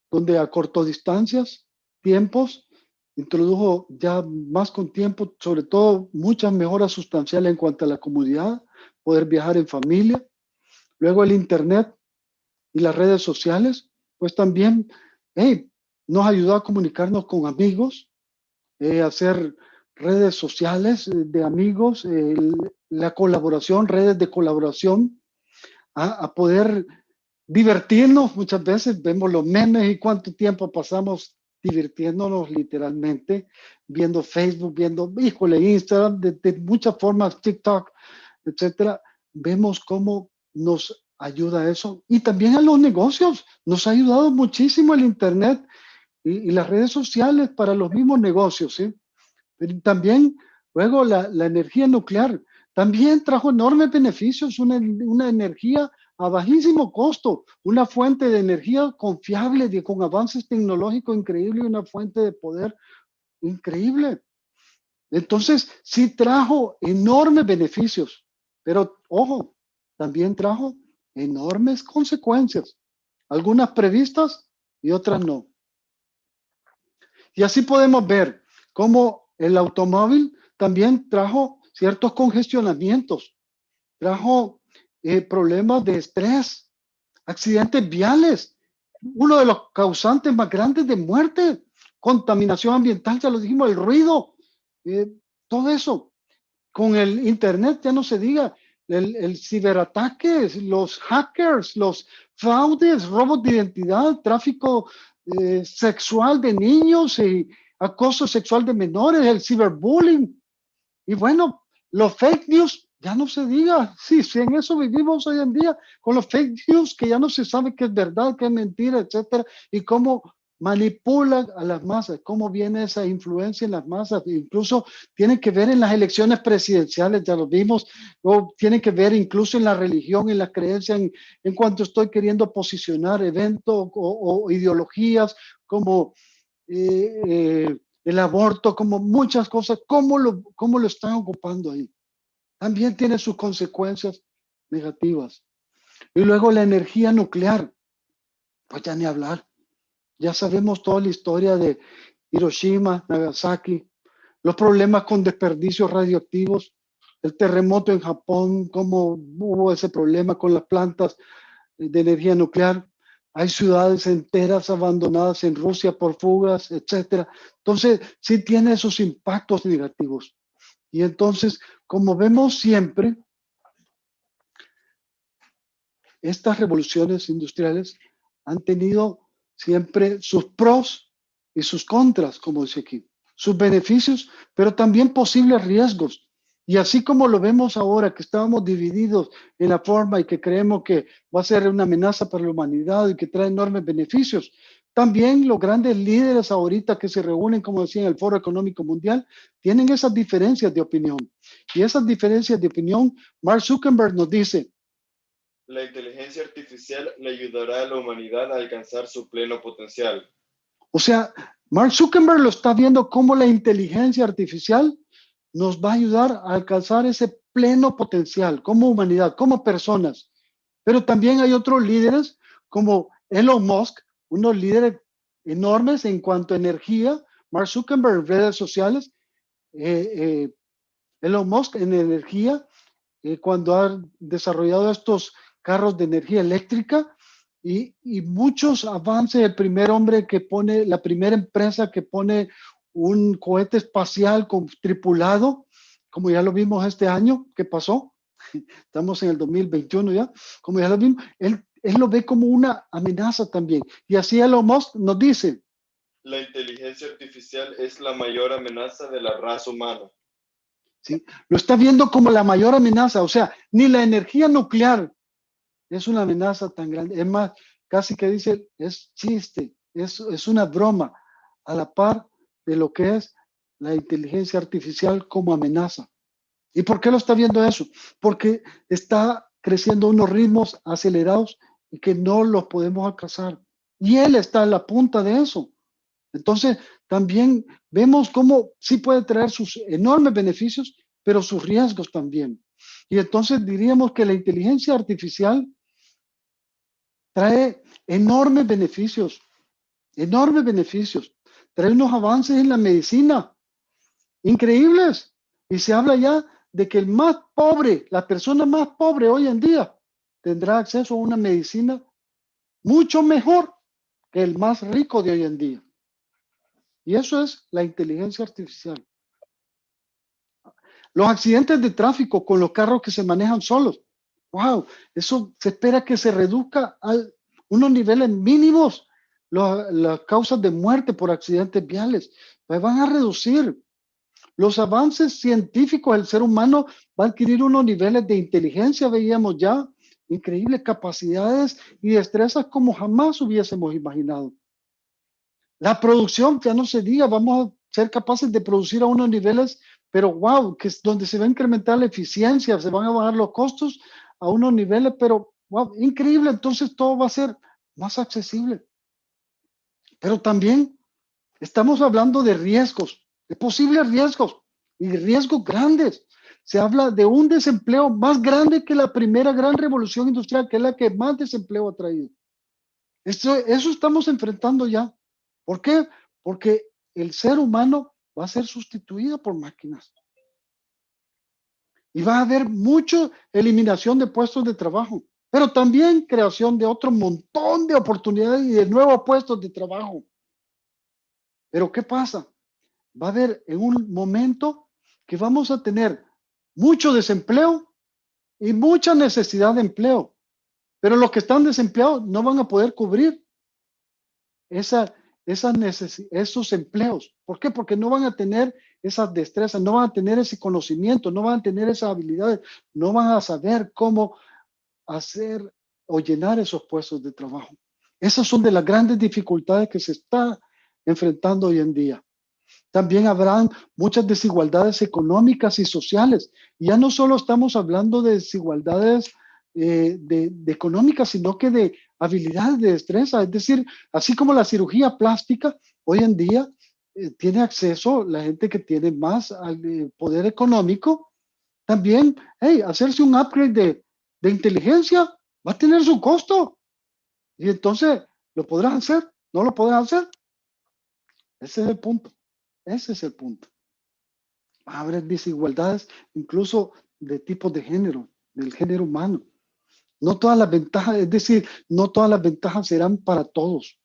donde acortó distancias, tiempos, introdujo ya más con tiempo, sobre todo muchas mejoras sustanciales en cuanto a la comodidad, poder viajar en familia. Luego el Internet y las redes sociales, pues también nos ayudó a comunicarnos con amigos, hacer redes sociales de amigos, la colaboración, redes de colaboración, a poder divertirnos. Muchas veces vemos los memes y cuánto tiempo pasamos divirtiéndonos literalmente, viendo Facebook, viendo, Instagram, de muchas formas, TikTok, etcétera. Vemos cómo nos ayuda eso. Y también a los negocios. Nos ha ayudado muchísimo el Internet y las redes sociales para los mismos negocios, ¿sí? Pero también, luego, la energía nuclear también trajo enormes beneficios, una energía a bajísimo costo, una fuente de energía confiable, con avances tecnológicos increíbles y una fuente de poder increíble. Entonces, sí trajo enormes beneficios, pero ojo, también trajo enormes consecuencias, algunas previstas y otras no. Y así podemos ver cómo el automóvil también trajo ciertos congestionamientos, trajo problemas de estrés, accidentes viales, uno de los causantes más grandes de muerte, contaminación ambiental, ya lo dijimos, el ruido, todo eso. Con el Internet ya no se diga, el ciberataque, los hackers, los fraudes, robos de identidad, tráfico sexual de niños y acoso sexual de menores, el ciberbullying. Y bueno, los fake news, ya no se diga. Sí, en eso vivimos hoy en día, con los fake news, que ya no se sabe qué es verdad, qué es mentira, etcétera, y cómo manipulan a las masas, cómo viene esa influencia en las masas. Incluso tiene que ver en las elecciones presidenciales, ya lo vimos, o tiene que ver incluso en la religión, en la creencia, en cuanto estoy queriendo posicionar eventos o ideologías como el aborto, como muchas cosas, cómo lo están ocupando ahí. También tiene sus consecuencias negativas. Y luego la energía nuclear, pues ya ni hablar. Ya sabemos toda la historia de Hiroshima, Nagasaki, los problemas con desperdicios radioactivos, el terremoto en Japón, cómo hubo ese problema con las plantas de energía nuclear. Hay ciudades enteras abandonadas en Rusia por fugas, etcétera. Entonces, sí tiene esos impactos negativos. Y entonces, como vemos siempre, estas revoluciones industriales han tenido siempre sus pros y sus contras, como dice aquí, sus beneficios, pero también posibles riesgos. Y así como lo vemos ahora, que estábamos divididos en la forma y que creemos que va a ser una amenaza para la humanidad y que trae enormes beneficios, también los grandes líderes ahorita que se reúnen, como decía, en el Foro Económico Mundial, tienen esas diferencias de opinión. Y esas diferencias de opinión, Mark Zuckerberg nos dice: la inteligencia artificial le ayudará a la humanidad a alcanzar su pleno potencial. O sea, Mark Zuckerberg lo está viendo como la inteligencia artificial nos va a ayudar a alcanzar ese pleno potencial como humanidad, como personas. Pero también hay otros líderes como Elon Musk, unos líderes enormes en cuanto a energía. Mark Zuckerberg en redes sociales, Elon Musk en energía, cuando ha desarrollado estos carros de energía eléctrica y muchos avances. El primer hombre que pone, la primera empresa que pone un cohete espacial con tripulado, como ya lo vimos este año que pasó. Estamos en el 2021 ya, como ya lo vimos, él lo ve como una amenaza también. Y así Elon Musk nos dice: la inteligencia artificial es la mayor amenaza de la raza humana. ¿sí? Lo está viendo como la mayor amenaza. O sea, ni la energía nuclear es una amenaza tan grande. Es más, casi que dice, es chiste, es una broma, a la par de lo que es la inteligencia artificial como amenaza. ¿Y por qué lo está viendo eso? Porque está creciendo a unos ritmos acelerados y que no los podemos alcanzar. Y él está en la punta de eso. Entonces, también vemos cómo sí puede traer sus enormes beneficios, pero sus riesgos también. Y entonces diríamos que la inteligencia artificial trae enormes beneficios, enormes beneficios. Trae unos avances en la medicina increíbles. Y se habla ya de que el más pobre, la persona más pobre hoy en día, tendrá acceso a una medicina mucho mejor que el más rico de hoy en día. Y eso es la inteligencia artificial. Los accidentes de tráfico con los carros que se manejan solos. Wow, eso se espera que se reduzca a unos niveles mínimos. Las causas de muerte por accidentes viales pues van a reducir. Los avances científicos del ser humano va a adquirir unos niveles de inteligencia, veíamos ya, increíbles capacidades y destrezas como jamás hubiésemos imaginado. La producción, ya no se diga, vamos a ser capaces de producir a unos niveles, pero wow, que es donde se va a incrementar la eficiencia, se van a bajar los costos a unos niveles, pero wow, increíble. Entonces todo va a ser más accesible. Pero también estamos hablando de riesgos, de posibles riesgos y riesgos grandes. Se habla de un desempleo más grande que la primera gran revolución industrial, que es la que más desempleo ha traído. Eso estamos enfrentando ya. ¿Por qué? Porque el ser humano va a ser sustituido por máquinas. Y va a haber mucha eliminación de puestos de trabajo, pero también creación de otro montón de oportunidades y de nuevos puestos de trabajo. Pero ¿qué pasa? Va a haber en un momento que vamos a tener mucho desempleo y mucha necesidad de empleo. Pero los que están desempleados no van a poder cubrir esos empleos. ¿Por qué? Porque no van a tener esas destrezas, no van a tener ese conocimiento, no van a tener esas habilidades, no van a saber cómo hacer o llenar esos puestos de trabajo. Esas son de las grandes dificultades que se está enfrentando hoy en día. También habrán muchas desigualdades económicas y sociales. Y ya no solo estamos hablando de desigualdades de económicas, sino que de habilidades, de destreza. Es decir, así como la cirugía plástica hoy en día tiene acceso la gente que tiene más poder económico, también hacerse un upgrade de inteligencia va a tener su costo. Y entonces, ¿lo podrás hacer? ¿No lo podrás hacer? Ese es el punto. Ese es el punto. Va a haber desigualdades incluso de tipos de género, del género humano. No todas las ventajas, es decir, no todas las ventajas serán para todos.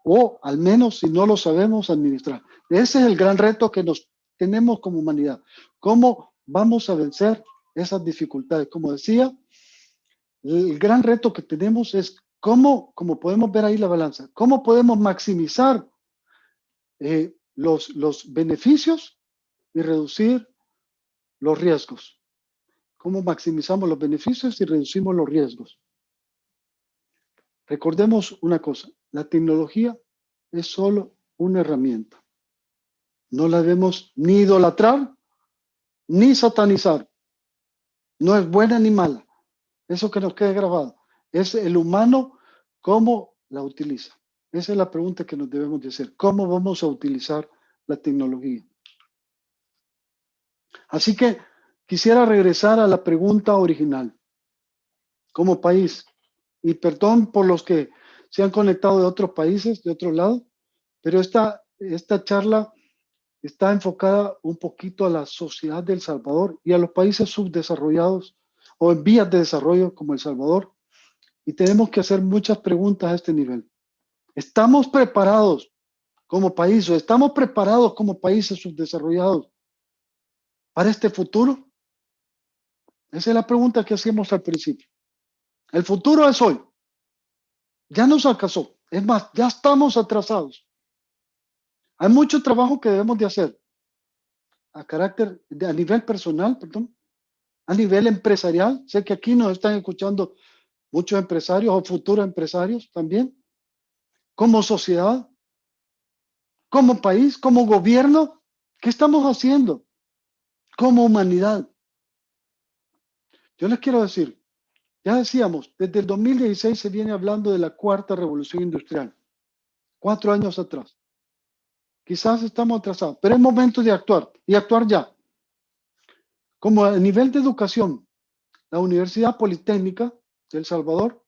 O al menos si no lo sabemos administrar. Ese es el gran reto que nos tenemos como humanidad. ¿Cómo vamos a vencer esas dificultades? Como decía, el gran reto que tenemos es cómo, como podemos ver ahí la balanza, cómo podemos maximizar los beneficios y reducir los riesgos. ¿Cómo maximizamos los beneficios y reducimos los riesgos? Recordemos una cosa, la tecnología es solo una herramienta. No la debemos ni idolatrar ni satanizar. No es buena ni mala. Eso que nos quede grabado. Es el humano cómo la utiliza. Esa es la pregunta que nos debemos de hacer. ¿Cómo vamos a utilizar la tecnología? Así que quisiera regresar a la pregunta original. Como país, y perdón por los que se han conectado de otros países, de otro lado, pero esta charla está enfocada un poquito a la sociedad de El Salvador y a los países subdesarrollados o en vías de desarrollo como El Salvador. Y tenemos que hacer muchas preguntas a este nivel. ¿Estamos preparados como país o estamos preparados como países subdesarrollados para este futuro? Esa es la pregunta que hacíamos al principio. El futuro es hoy. Ya nos alcanzó. Es más, ya estamos atrasados. Hay mucho trabajo que debemos de hacer a nivel personal, perdón, a nivel empresarial. Sé que aquí nos están escuchando muchos empresarios o futuros empresarios también. Como sociedad, como país, como gobierno, ¿qué estamos haciendo? Como humanidad. Yo les quiero decir, ya decíamos, desde el 2016 se viene hablando de la cuarta revolución industrial. 4 años atrás. Quizás estamos atrasados, pero es momento de actuar y actuar ya. Como a nivel de educación, la Universidad Politécnica de El Salvador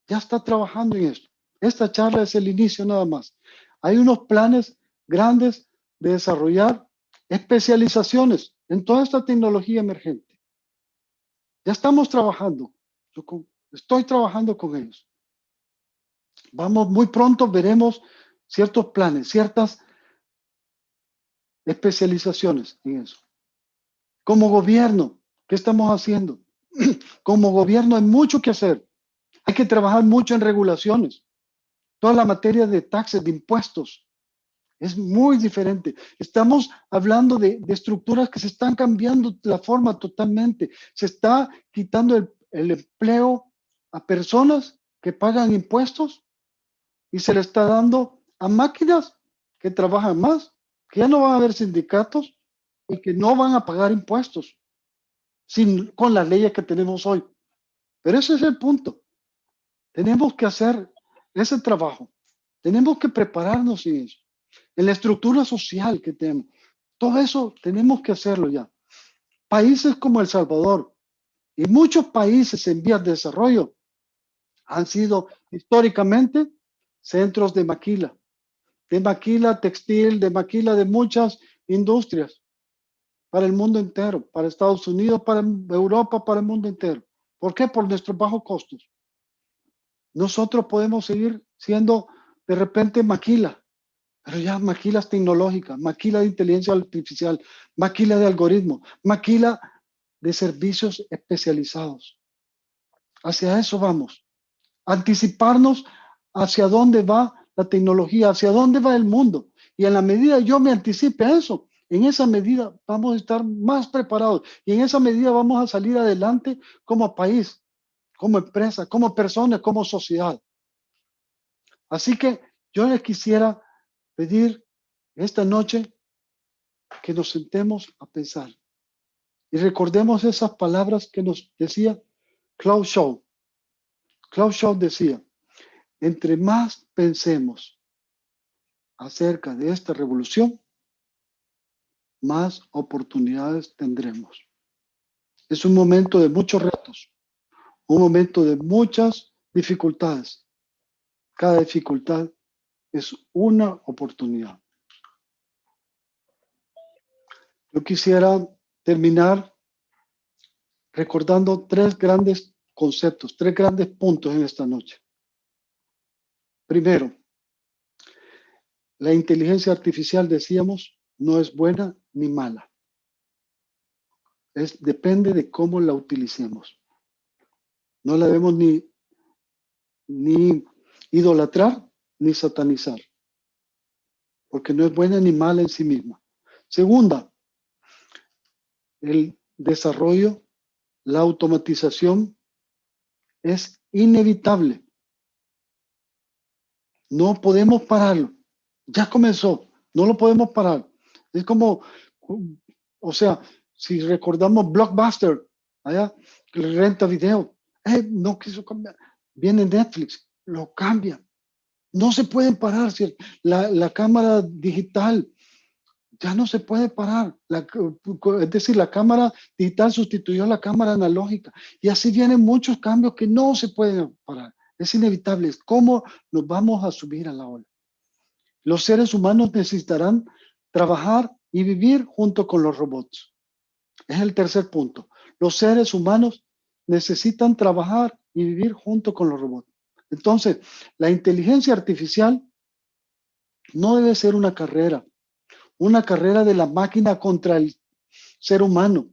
ya está trabajando en esto. Esta charla es el inicio nada más. Hay unos planes grandes de desarrollar especializaciones en toda esta tecnología emergente. Ya estamos trabajando. Estoy trabajando con ellos. Vamos, muy pronto veremos ciertos planes, ciertas especializaciones en eso. Como gobierno, ¿qué estamos haciendo? Como gobierno hay mucho que hacer. Hay que trabajar mucho en regulaciones. Toda la materia de taxes, de impuestos, es muy diferente. Estamos hablando de estructuras que se están cambiando la forma totalmente. Se está quitando el empleo a personas que pagan impuestos y se le está dando a máquinas que trabajan más, que ya no van a haber sindicatos y que no van a pagar impuestos con las leyes que tenemos hoy. Pero ese es el punto. Tenemos que hacer ese trabajo. Tenemos que prepararnos en eso. En la estructura social que tenemos. Todo eso tenemos que hacerlo ya. Países como El Salvador y muchos países en vías de desarrollo han sido históricamente centros de maquila textil, de maquila de muchas industrias para el mundo entero, para Estados Unidos, para Europa, para el mundo entero. ¿Por qué? Por nuestros bajos costos. Nosotros podemos seguir siendo de repente maquila, pero ya maquilas tecnológicas, maquila de inteligencia artificial, maquila de algoritmos, maquila de servicios especializados. Hacia eso vamos. Anticiparnos hacia dónde va la tecnología, hacia dónde va el mundo. Y en la medida yo me anticipe a eso, en esa medida vamos a estar más preparados y en esa medida vamos a salir adelante como país, como empresa, como personas, como sociedad. Así que yo les quisiera pedir esta noche que nos sentemos a pensar y recordemos esas palabras que nos decía Klaus Schwab. Klaus Schwab decía, entre más pensemos acerca de esta revolución, más oportunidades tendremos. Es un momento de muchos retos, un momento de muchas dificultades. Cada dificultad es una oportunidad. Yo quisiera terminar recordando 3 grandes conceptos, 3 grandes puntos en esta noche. Primero, la inteligencia artificial, decíamos, no es buena ni mala. Depende de cómo la utilicemos. No la debemos ni idolatrar ni satanizar, porque no es buena ni mala en sí misma. Segunda, el desarrollo, la automatización es inevitable. No podemos pararlo. Ya comenzó. No lo podemos parar. Es como, o sea, si recordamos Blockbuster, allá, que le renta video, no quiso cambiar. Viene Netflix, lo cambia. No se pueden parar. ¿Cierto? La cámara digital ya no se puede parar. Es decir, la cámara digital sustituyó a la cámara analógica. Y así vienen muchos cambios que no se pueden parar. Es inevitable. ¿Cómo nos vamos a subir a la ola? Los seres humanos necesitarán trabajar y vivir junto con los robots. Es el tercer punto. Los seres humanos necesitan trabajar y vivir junto con los robots. Entonces, la inteligencia artificial no debe ser una carrera de la máquina contra el ser humano.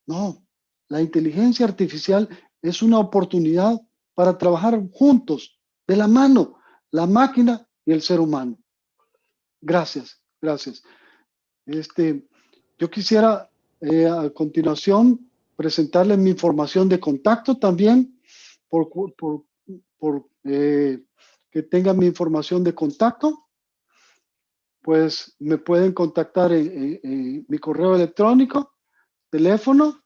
No, la inteligencia artificial es una oportunidad para trabajar juntos, de la mano, la máquina y el ser humano. Gracias, gracias. Yo quisiera a continuación presentarles mi información de contacto también, que tengan mi información de contacto. Pues me pueden contactar en mi correo electrónico, teléfono,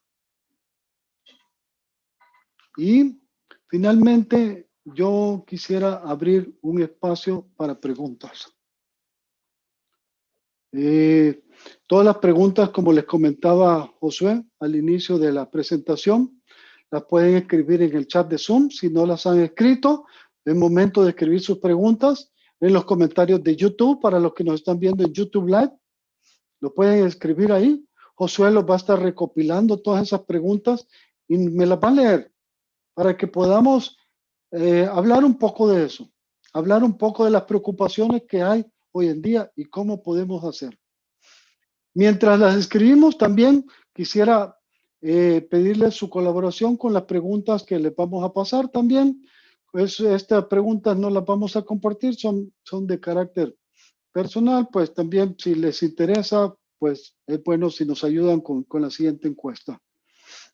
y finalmente yo quisiera abrir un espacio para preguntas. Todas las preguntas, como les comentaba Josué al inicio de la presentación, las pueden escribir en el chat de Zoom. Si no las han escrito, es momento de escribir sus preguntas en los comentarios de YouTube. Para los que nos están viendo en YouTube Live, lo pueden escribir ahí. Josué los va a estar recopilando todas esas preguntas y me las va a leer para que podamos hablar un poco de eso, hablar un poco de las preocupaciones que hay hoy en día y cómo podemos hacer. Mientras las escribimos, también quisiera pedirles su colaboración con las preguntas que les vamos a pasar también. Pues estas preguntas no las vamos a compartir, son de carácter personal. Pues también, si les interesa, pues es bueno si nos ayudan con la siguiente encuesta.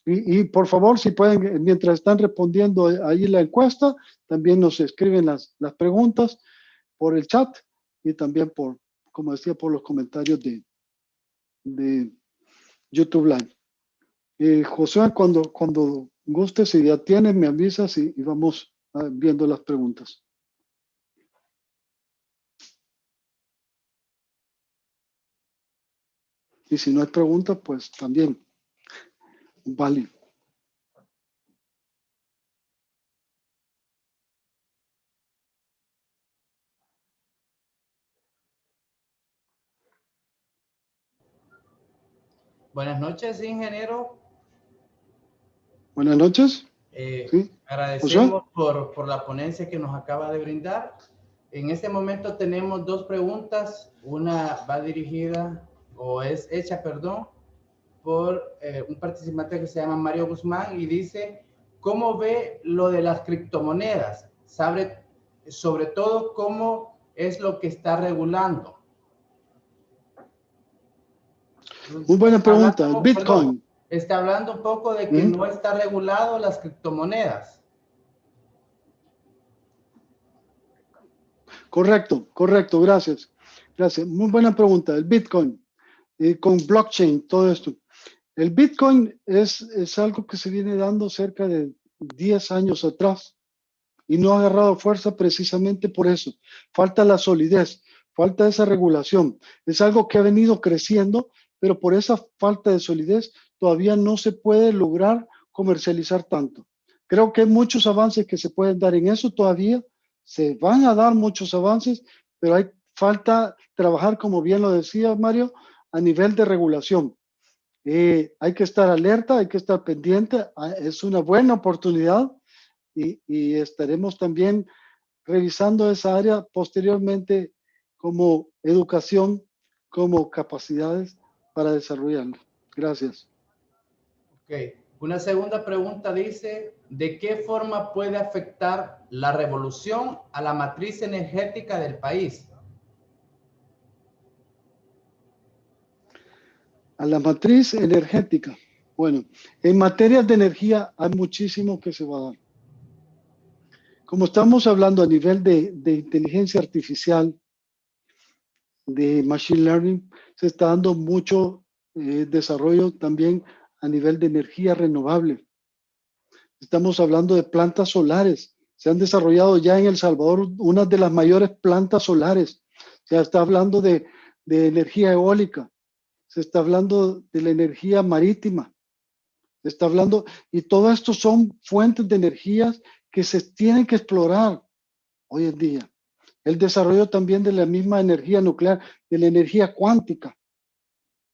Y por favor, si pueden, mientras están respondiendo ahí la encuesta, también nos escriben las preguntas por el chat y también como decía, por los comentarios de YouTube Live. Josué, cuando gustes, si ya tienes, me avisas y vamos viendo las preguntas. Y si no hay preguntas, pues también vale. Buenas noches, ingeniero. Buenas noches. Sí. Agradecemos por la ponencia que nos acaba de brindar. En este momento tenemos dos preguntas. Una va dirigida, o es hecha, perdón, por un participante que se llama Mario Guzmán y dice: ¿cómo ve lo de las criptomonedas? ¿Sabe sobre todo cómo es lo que está regulando? Muy buena pregunta. Bitcoin. Está hablando un poco de que no está regulado las criptomonedas. Correcto, gracias. Muy buena pregunta. El Bitcoin, con blockchain, todo esto. El Bitcoin es algo que se viene dando cerca de 10 años atrás y no ha agarrado fuerza precisamente por eso. Falta la solidez, falta esa regulación. Es algo que ha venido creciendo, pero por esa falta de solidez todavía no se puede lograr comercializar tanto. Creo que hay muchos avances que se pueden dar en eso todavía. Se van a dar muchos avances, pero falta trabajar, como bien lo decía Mario, a nivel de regulación. Hay que estar alerta, hay que estar pendiente. Es una buena oportunidad y estaremos también revisando esa área posteriormente como educación, como capacidades para desarrollarla. Gracias. Ok. Una segunda pregunta dice: ¿de qué forma puede afectar la revolución a la matriz energética del país? a la matriz energética. Bueno, en materia de energía hay muchísimo que se va a dar. Como estamos hablando a nivel de inteligencia artificial, de machine learning, se está dando mucho desarrollo también a nivel de energía renovable. Estamos hablando de plantas solares. Se han desarrollado ya en El Salvador una de las mayores plantas solares. Se está hablando de energía eólica. Se está hablando de la energía marítima. Se está hablando, y todo esto son fuentes de energías que se tienen que explorar hoy en día. El desarrollo también de la misma energía nuclear, de la energía cuántica.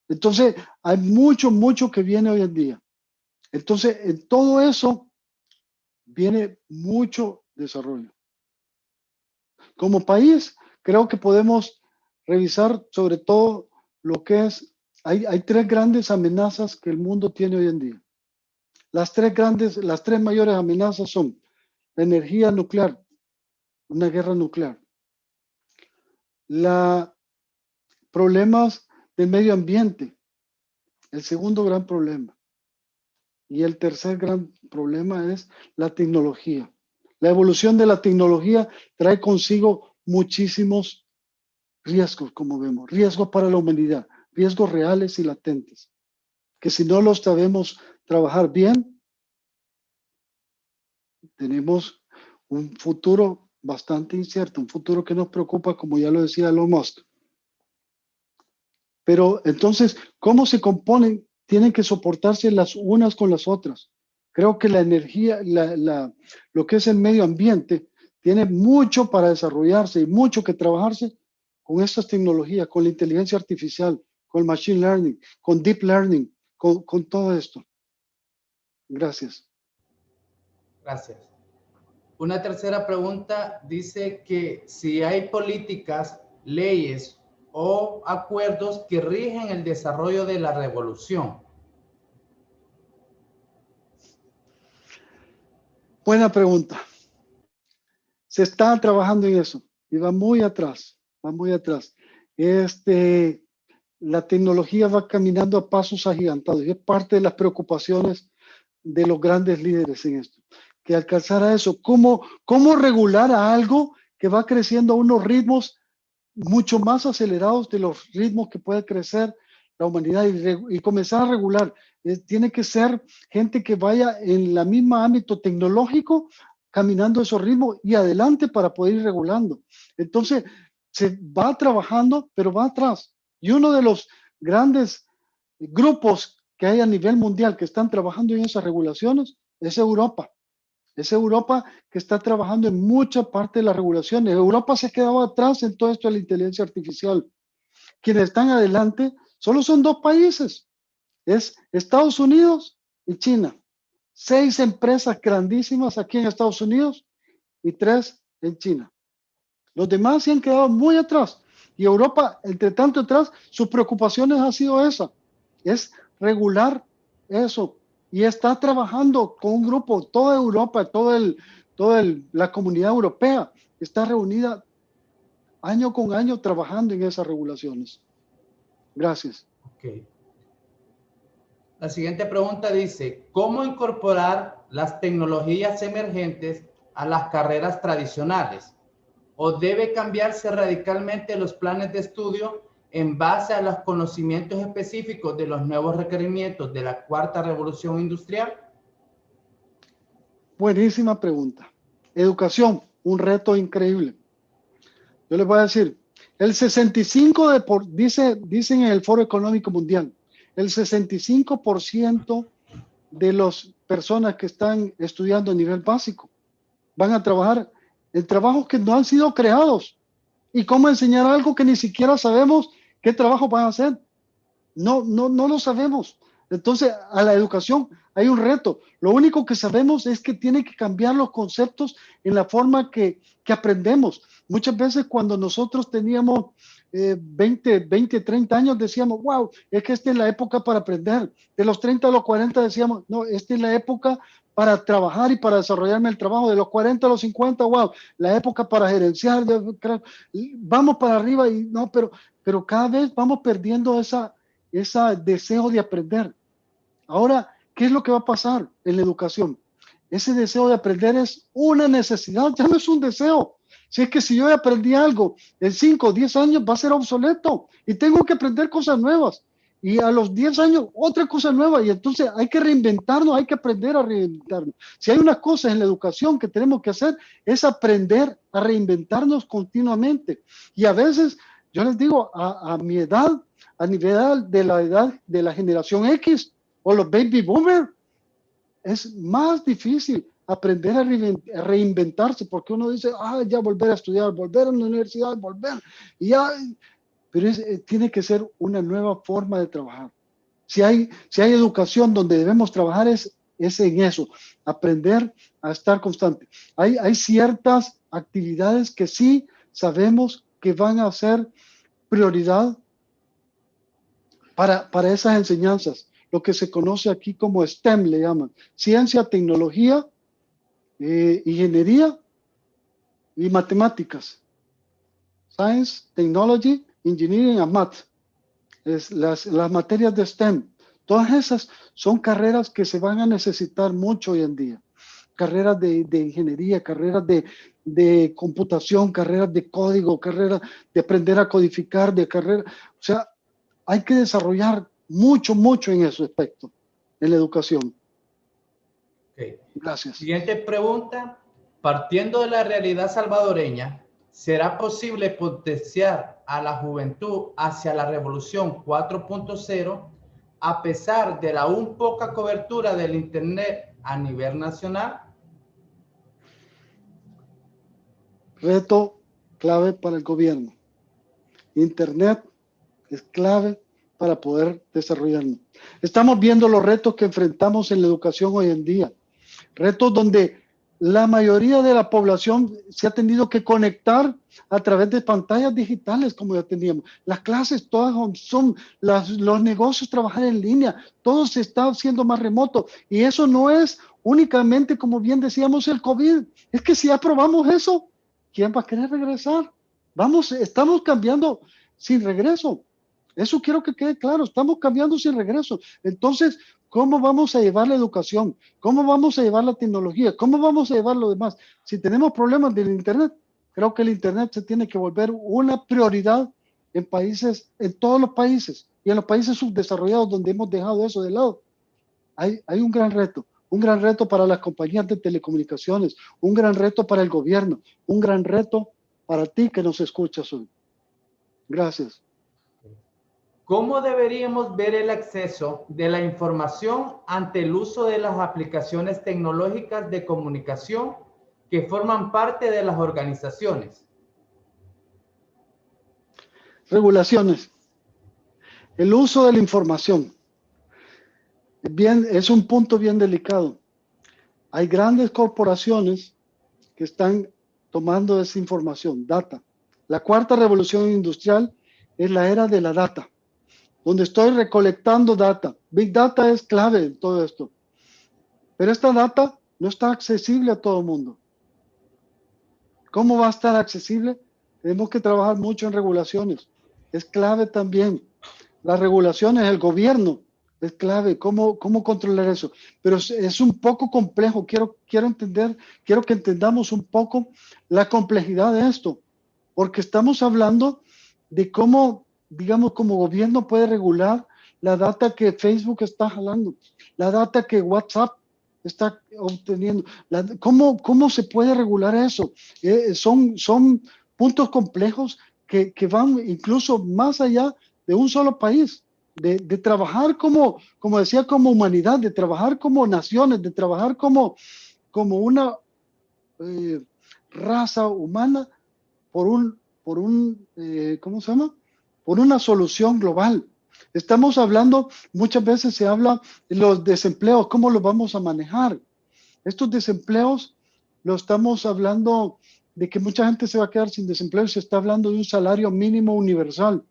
Entonces, hay mucho que viene hoy en día. Entonces, en todo eso viene mucho desarrollo. Como país, creo que podemos revisar sobre todo lo que es, hay tres grandes amenazas que el mundo tiene hoy en día. Las tres mayores amenazas son la energía nuclear, una guerra nuclear, problemas del medio ambiente, el segundo gran problema, y el tercer gran problema es la tecnología. La evolución de la tecnología trae consigo muchísimos riesgos, como vemos, riesgos para la humanidad, riesgos reales y latentes, que si no los sabemos trabajar bien, tenemos un futuro bastante incierto, un futuro que nos preocupa, como ya lo decía Elon Musk. Pero entonces, ¿cómo se componen? Tienen que soportarse las unas con las otras. Creo que la energía, lo que es el medio ambiente, tiene mucho para desarrollarse y mucho que trabajarse con estas tecnologías, con la inteligencia artificial, con el machine learning, con deep learning, con todo esto. Gracias. Gracias. Una tercera pregunta dice que si hay políticas, leyes o acuerdos que rigen el desarrollo de la revolución. Buena pregunta. Se está trabajando en eso y va muy atrás, va muy atrás. La tecnología va caminando a pasos agigantados y es parte de las preocupaciones de los grandes líderes en esto, que alcanzar a eso. ¿Cómo regular a algo que va creciendo a unos ritmos mucho más acelerados de los ritmos que puede crecer la humanidad y comenzar a regular? Tiene que ser gente que vaya en la misma ámbito tecnológico, caminando esos ritmos y adelante para poder ir regulando. Entonces, se va trabajando, pero va atrás. Y uno de los grandes grupos que hay a nivel mundial que están trabajando en esas regulaciones es Europa. Es Europa que está trabajando en mucha parte de las regulaciones. Europa se ha quedado atrás en todo esto de la inteligencia artificial. Quienes están adelante solo son dos países. Es Estados Unidos y China. 6 empresas grandísimas aquí en Estados Unidos y 3 en China. Los demás se han quedado muy atrás. Y Europa, entre tanto atrás, sus preocupaciones ha sido esa. Es regular eso. Y está trabajando con un grupo, toda Europa, la comunidad europea está reunida año con año trabajando en esas regulaciones. Gracias. Okay. La siguiente pregunta dice, ¿cómo incorporar las tecnologías emergentes a las carreras tradicionales? ¿O debe cambiarse radicalmente los planes de estudio en base a los conocimientos específicos de los nuevos requerimientos de la cuarta revolución industrial? Buenísima pregunta. Educación, un reto increíble. Yo les voy a decir, el 65%, dicen en el Foro Económico Mundial, el 65% de las personas que están estudiando a nivel básico van a trabajar en trabajos que no han sido creados. ¿Y cómo enseñar algo que ni siquiera sabemos qué trabajo van a hacer? No lo sabemos. Entonces, a la educación hay un reto. Lo único que sabemos es que tiene que cambiar los conceptos en la forma que aprendemos. Muchas veces cuando nosotros teníamos 20, 30 años decíamos, wow, es que esta es la época para aprender. De los 30 a los 40 decíamos, no, esta es la época para trabajar y para desarrollarme el trabajo. De los 40 a los 50, wow, la época para gerenciar. Vamos para arriba y no, pero cada vez vamos perdiendo ese deseo de aprender. Ahora, ¿qué es lo que va a pasar en la educación? Ese deseo de aprender es una necesidad, ya no es un deseo. Si es que si yo aprendí algo en 5 o 10 años va a ser obsoleto y tengo que aprender cosas nuevas. Y a los 10 años otra cosa nueva, y entonces hay que reinventarnos, hay que aprender a reinventarnos. Si hay unas cosas en la educación que tenemos que hacer es aprender a reinventarnos continuamente. Y a veces, yo les digo, a mi edad, a nivel de la edad de la generación X o los baby boomers, es más difícil aprender a reinventarse, porque uno dice, ya volver a estudiar, volver a la universidad, volver, y ya, pero tiene que ser una nueva forma de trabajar. Si hay educación donde debemos trabajar es en eso, aprender a estar constante. Hay ciertas actividades que sí sabemos que van a ser prioridad para esas enseñanzas, lo que se conoce aquí como STEM, le llaman, ciencia, tecnología, ingeniería y matemáticas. Science, Technology, Engineering and Math. Las materias de STEM. Todas esas son carreras que se van a necesitar mucho hoy en día. Carreras de ingeniería, carreras de computación, carreras de código, carreras de aprender a codificar, o sea, hay que desarrollar mucho en ese aspecto, en la educación. Okay. Gracias. Siguiente pregunta. Partiendo de la realidad salvadoreña, ¿será posible potenciar a la juventud hacia la revolución 4.0 a pesar de la aún poca cobertura del Internet a nivel nacional? Reto clave para el gobierno. Internet es clave para poder desarrollarnos. Estamos viendo los retos que enfrentamos en la educación hoy en día. Retos donde la mayoría de la población se ha tenido que conectar a través de pantallas digitales como ya teníamos. Las clases todas los negocios trabajar en línea, todo se está haciendo más remoto. Y eso no es únicamente, como bien decíamos, el COVID. Es que si ya probamos eso, ¿quién va a querer regresar? Estamos cambiando sin regreso. Eso quiero que quede claro, estamos cambiando sin regreso. Entonces, ¿cómo vamos a llevar la educación? ¿Cómo vamos a llevar la tecnología? ¿Cómo vamos a llevar lo demás? Si tenemos problemas del Internet, creo que el Internet se tiene que volver una prioridad en todos los países y en los países subdesarrollados donde hemos dejado eso de lado. Hay un gran reto para las compañías de telecomunicaciones, un gran reto para el gobierno, un gran reto para ti que nos escuchas hoy. Gracias. ¿Cómo deberíamos ver el acceso de la información ante el uso de las aplicaciones tecnológicas de comunicación que forman parte de las organizaciones? Regulaciones. El uso de la información. Es un punto bien delicado. Hay grandes corporaciones que están tomando esa información, data. La cuarta revolución industrial es la era de la data, donde estoy recolectando data. Big Data es clave en todo esto. Pero esta data no está accesible a todo el mundo. ¿Cómo va a estar accesible? Tenemos que trabajar mucho en regulaciones. Es clave también. Las regulaciones, el gobierno, es clave. ¿Cómo controlar eso? Pero es un poco complejo. Quiero que entendamos un poco la complejidad de esto. Porque estamos hablando de cómo, digamos, como gobierno puede regular la data que Facebook está jalando, la data que WhatsApp está obteniendo. ¿Cómo se puede regular eso? Son puntos complejos que van incluso más allá de un solo país, de trabajar como decía, como humanidad, de trabajar como naciones, de trabajar como una raza humana ¿cómo se llama? Por una solución global. Estamos hablando, muchas veces se habla de los desempleos, ¿cómo los vamos a manejar? Estos desempleos, lo estamos hablando de que mucha gente se va a quedar sin desempleo, se está hablando de un salario mínimo universal.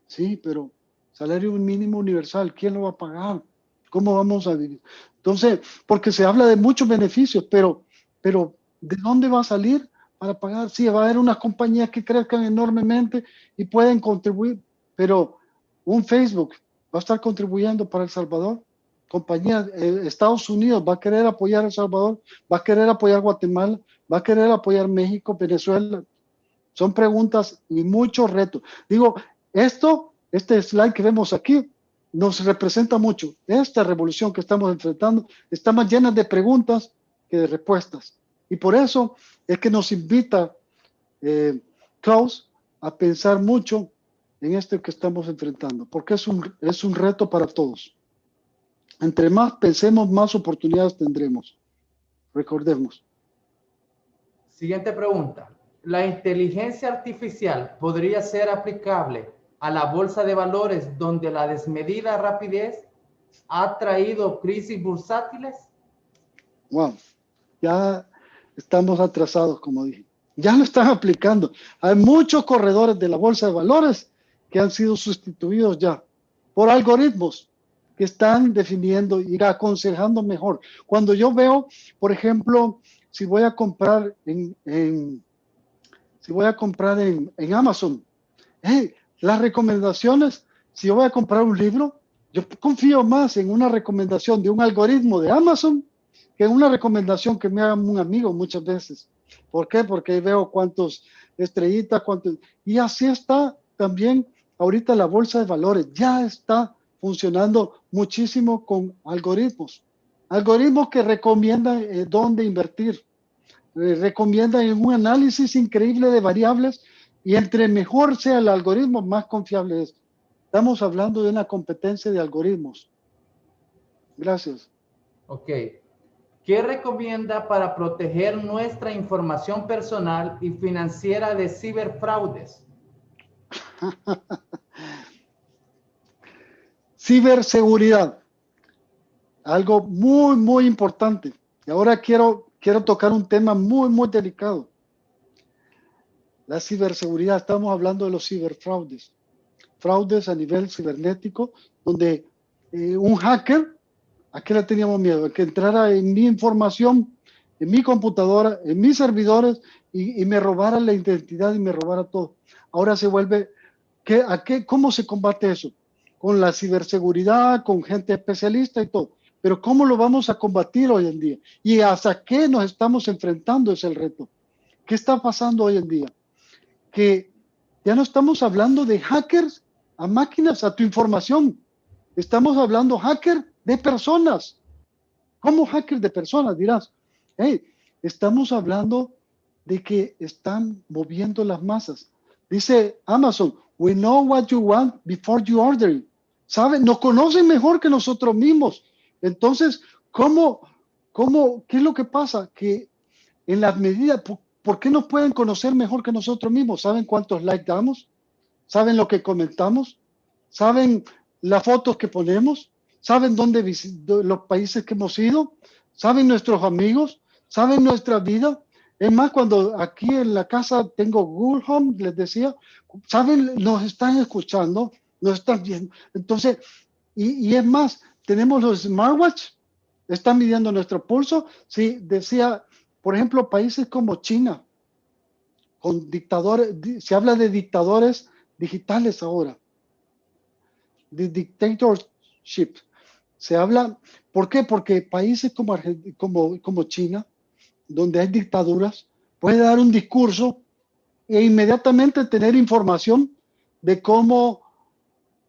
Sí, pero salario mínimo universal, ¿quién lo va a pagar? ¿Cómo vamos a vivir? Entonces, porque se habla de muchos beneficios, pero ¿de dónde va a salir para pagar? Sí, va a haber unas compañías que crezcan enormemente y pueden contribuir, pero un Facebook va a estar contribuyendo para El Salvador. Estados Unidos va a querer apoyar El Salvador, va a querer apoyar Guatemala, va a querer apoyar México, Venezuela. Son preguntas y muchos retos. Digo, este slide que vemos aquí nos representa mucho. Esta revolución que estamos enfrentando está más llena de preguntas que de respuestas. Y por eso es que nos invita Klaus a pensar mucho en esto que estamos enfrentando, porque es un reto para todos. Entre más pensemos, más oportunidades tendremos. Recordemos. Siguiente pregunta. ¿La inteligencia artificial podría ser aplicable a la bolsa de valores donde la desmedida rapidez ha traído crisis bursátiles? Wow, ya estamos atrasados, como dije. Ya lo están aplicando. Hay muchos corredores de la bolsa de valores que han sido sustituidos ya por algoritmos que están definiendo y aconsejando mejor. Cuando yo veo, por ejemplo, si voy a comprar en Amazon, las recomendaciones, si yo voy a comprar un libro, yo confío más en una recomendación de un algoritmo de Amazon que en una recomendación que me haga un amigo muchas veces. ¿Por qué? Porque veo cuántos estrellitas, y así está también ahorita la bolsa de valores. Ya está funcionando muchísimo con algoritmos. Algoritmos que recomiendan dónde invertir. Recomiendan un análisis increíble de variables y entre mejor sea el algoritmo, más confiable es. Estamos hablando de una competencia de algoritmos. Gracias. Ok. ¿Qué recomienda para proteger nuestra información personal y financiera de ciberfraudes? Ciberseguridad. Algo muy, muy importante. Y ahora quiero tocar un tema muy, muy delicado. La ciberseguridad. Estamos hablando de los ciberfraudes. Fraudes a nivel cibernético, donde un hacker, ¿a qué le teníamos miedo? Que entrara en mi información, en mi computadora, en mis servidores y me robara la identidad y me robara todo. Ahora se vuelve, ¿cómo se combate eso? Con la ciberseguridad, con gente especialista y todo. Pero ¿cómo lo vamos a combatir hoy en día? ¿Y hasta qué nos estamos enfrentando? Es el reto. ¿Qué está pasando hoy en día? Que ya no estamos hablando de hackers a máquinas, a tu información. Estamos hablando hacker de personas. ¿Cómo hacker de personas? Dirás. Hey, estamos hablando de que están moviendo las masas. Dice Amazon, we know what you want before you order it. ¿Saben? Nos conocen mejor que nosotros mismos. Entonces, qué es lo que pasa? Que en la medida, ¿por qué nos pueden conocer mejor que nosotros mismos? ¿Saben cuántos likes damos? ¿Saben lo que comentamos? ¿Saben las fotos que ponemos? ¿Saben los países que hemos ido? ¿Saben nuestros amigos? ¿Saben nuestra vida? Es más, cuando aquí en la casa tengo Google Home, les decía, ¿saben? Nos están escuchando, nos están viendo. Entonces, y es más, tenemos los smartwatch, están midiendo nuestro pulso. Sí, decía, por ejemplo, países como China, con dictadores, se habla de dictadores digitales ahora, de dictatorship. Se habla, ¿por qué? Porque países como China, donde hay dictaduras, puede dar un discurso e inmediatamente tener información de cómo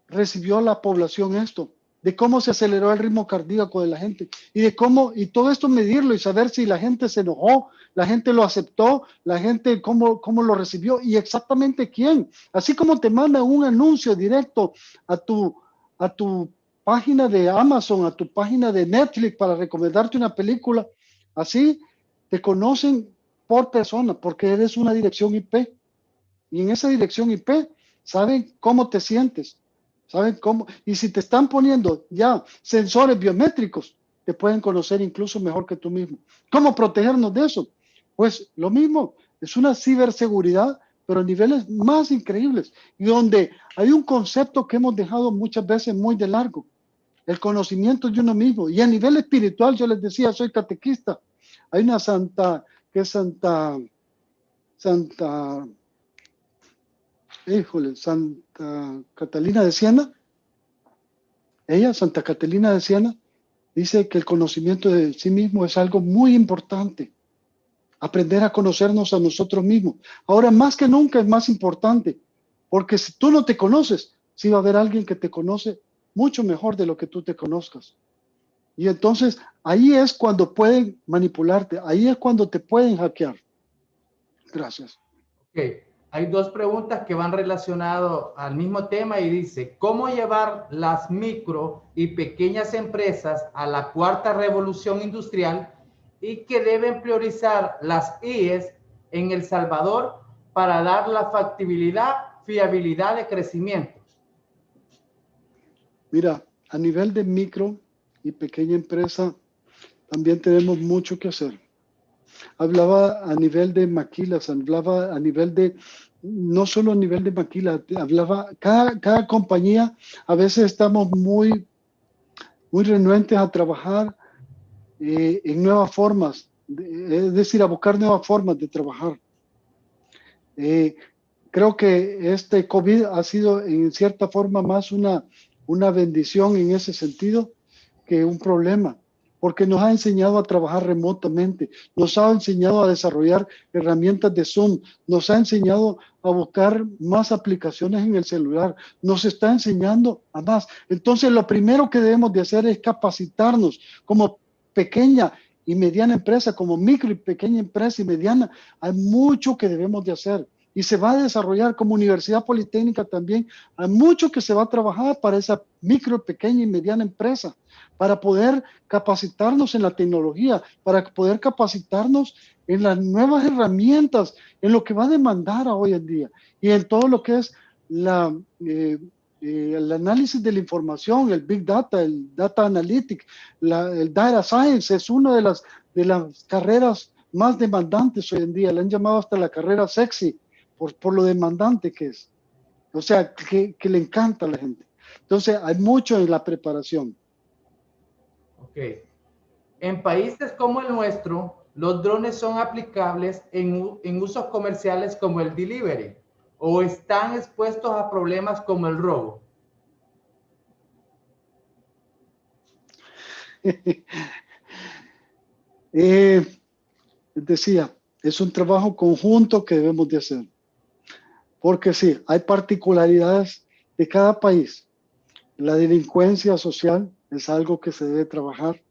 recibió la población esto, de cómo se aceleró el ritmo cardíaco de la gente y de cómo, y todo esto medirlo y saber si la gente se enojó, la gente lo aceptó, la gente cómo lo recibió y exactamente quién. Así como te manda un anuncio directo a tu página de Amazon, a tu página de Netflix para recomendarte una película, así te conocen por persona porque eres una dirección IP y en esa dirección IP saben cómo te sientes. ¿Saben cómo? Y si te están poniendo ya sensores biométricos, te pueden conocer incluso mejor que tú mismo. ¿Cómo protegernos de eso? Pues lo mismo, es una ciberseguridad, pero a niveles más increíbles y donde hay un concepto que hemos dejado muchas veces muy de largo, el conocimiento de uno mismo. Y a nivel espiritual, yo les decía, soy catequista. Hay una santa, que es Santa, Santa Catalina de Siena, ella, Santa Catalina de Siena, dice que el conocimiento de sí mismo es algo muy importante. Aprender a conocernos a nosotros mismos. Ahora, más que nunca es más importante, porque si tú no te conoces, sí va a haber alguien que te conoce mucho mejor de lo que tú te conozcas. Y entonces, ahí es cuando pueden manipularte, ahí es cuando te pueden hackear. Gracias. Ok, hay dos preguntas que van relacionadas al mismo tema y dice, ¿cómo llevar las micro y pequeñas empresas a la cuarta revolución industrial y que deben priorizar las IES en El Salvador para dar la factibilidad, fiabilidad de crecimiento? Mira, a nivel de micro y pequeña empresa, también tenemos mucho que hacer. Hablaba a nivel de maquilas, hablaba a nivel de, no solo a nivel de maquilas, hablaba, cada compañía, a veces estamos muy renuentes a trabajar en nuevas formas, es decir, a buscar nuevas formas de trabajar. Creo que este COVID ha sido en cierta forma más una bendición en ese sentido que un problema, porque nos ha enseñado a trabajar remotamente, nos ha enseñado a desarrollar herramientas de Zoom, nos ha enseñado a buscar más aplicaciones en el celular, nos está enseñando a más. Entonces, lo primero que debemos de hacer es capacitarnos como pequeña y mediana empresa, como micro y pequeña empresa y mediana. Hay mucho que debemos de hacer. Y se va a desarrollar como Universidad Politécnica también. Hay mucho que se va a trabajar para esa micro, pequeña y mediana empresa, para poder capacitarnos en la tecnología, para poder capacitarnos en las nuevas herramientas, en lo que va a demandar hoy en día y en todo lo que es el análisis de la información, el Big Data, el Data Analytics, el Data Science es una de las carreras más demandantes hoy en día. Le han llamado hasta la carrera sexy por lo demandante que es. O sea, que le encanta a la gente. Entonces, hay mucho en la preparación. Ok. En países como el nuestro, los drones son aplicables en usos comerciales como el delivery o están expuestos a problemas como el robo. Decía, es un trabajo conjunto que debemos de hacer. Porque sí, hay particularidades de cada país. La delincuencia social es algo que se debe trabajar.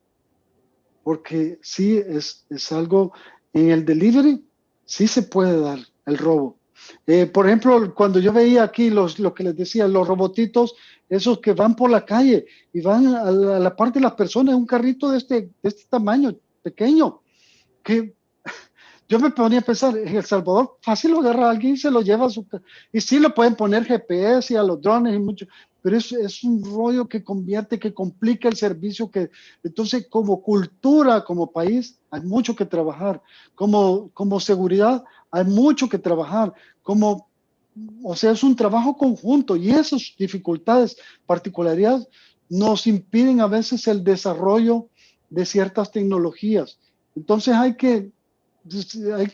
Porque sí, es algo, en el delivery, sí se puede dar el robo. Por ejemplo, cuando yo veía aquí lo que les decía, los robotitos, esos que van por la calle y van a la parte de las personas, un carrito de este tamaño, pequeño, que yo me ponía a pensar, en El Salvador fácil lo agarra a alguien y se lo lleva a su casa. Y sí le pueden poner GPS y a los drones y mucho, pero es un rollo que convierte, que complica el servicio. Entonces, como cultura, como país, hay mucho que trabajar. Como seguridad, hay mucho que trabajar. O sea, es un trabajo conjunto y esas dificultades, particularidades, nos impiden a veces el desarrollo de ciertas tecnologías. Entonces hay que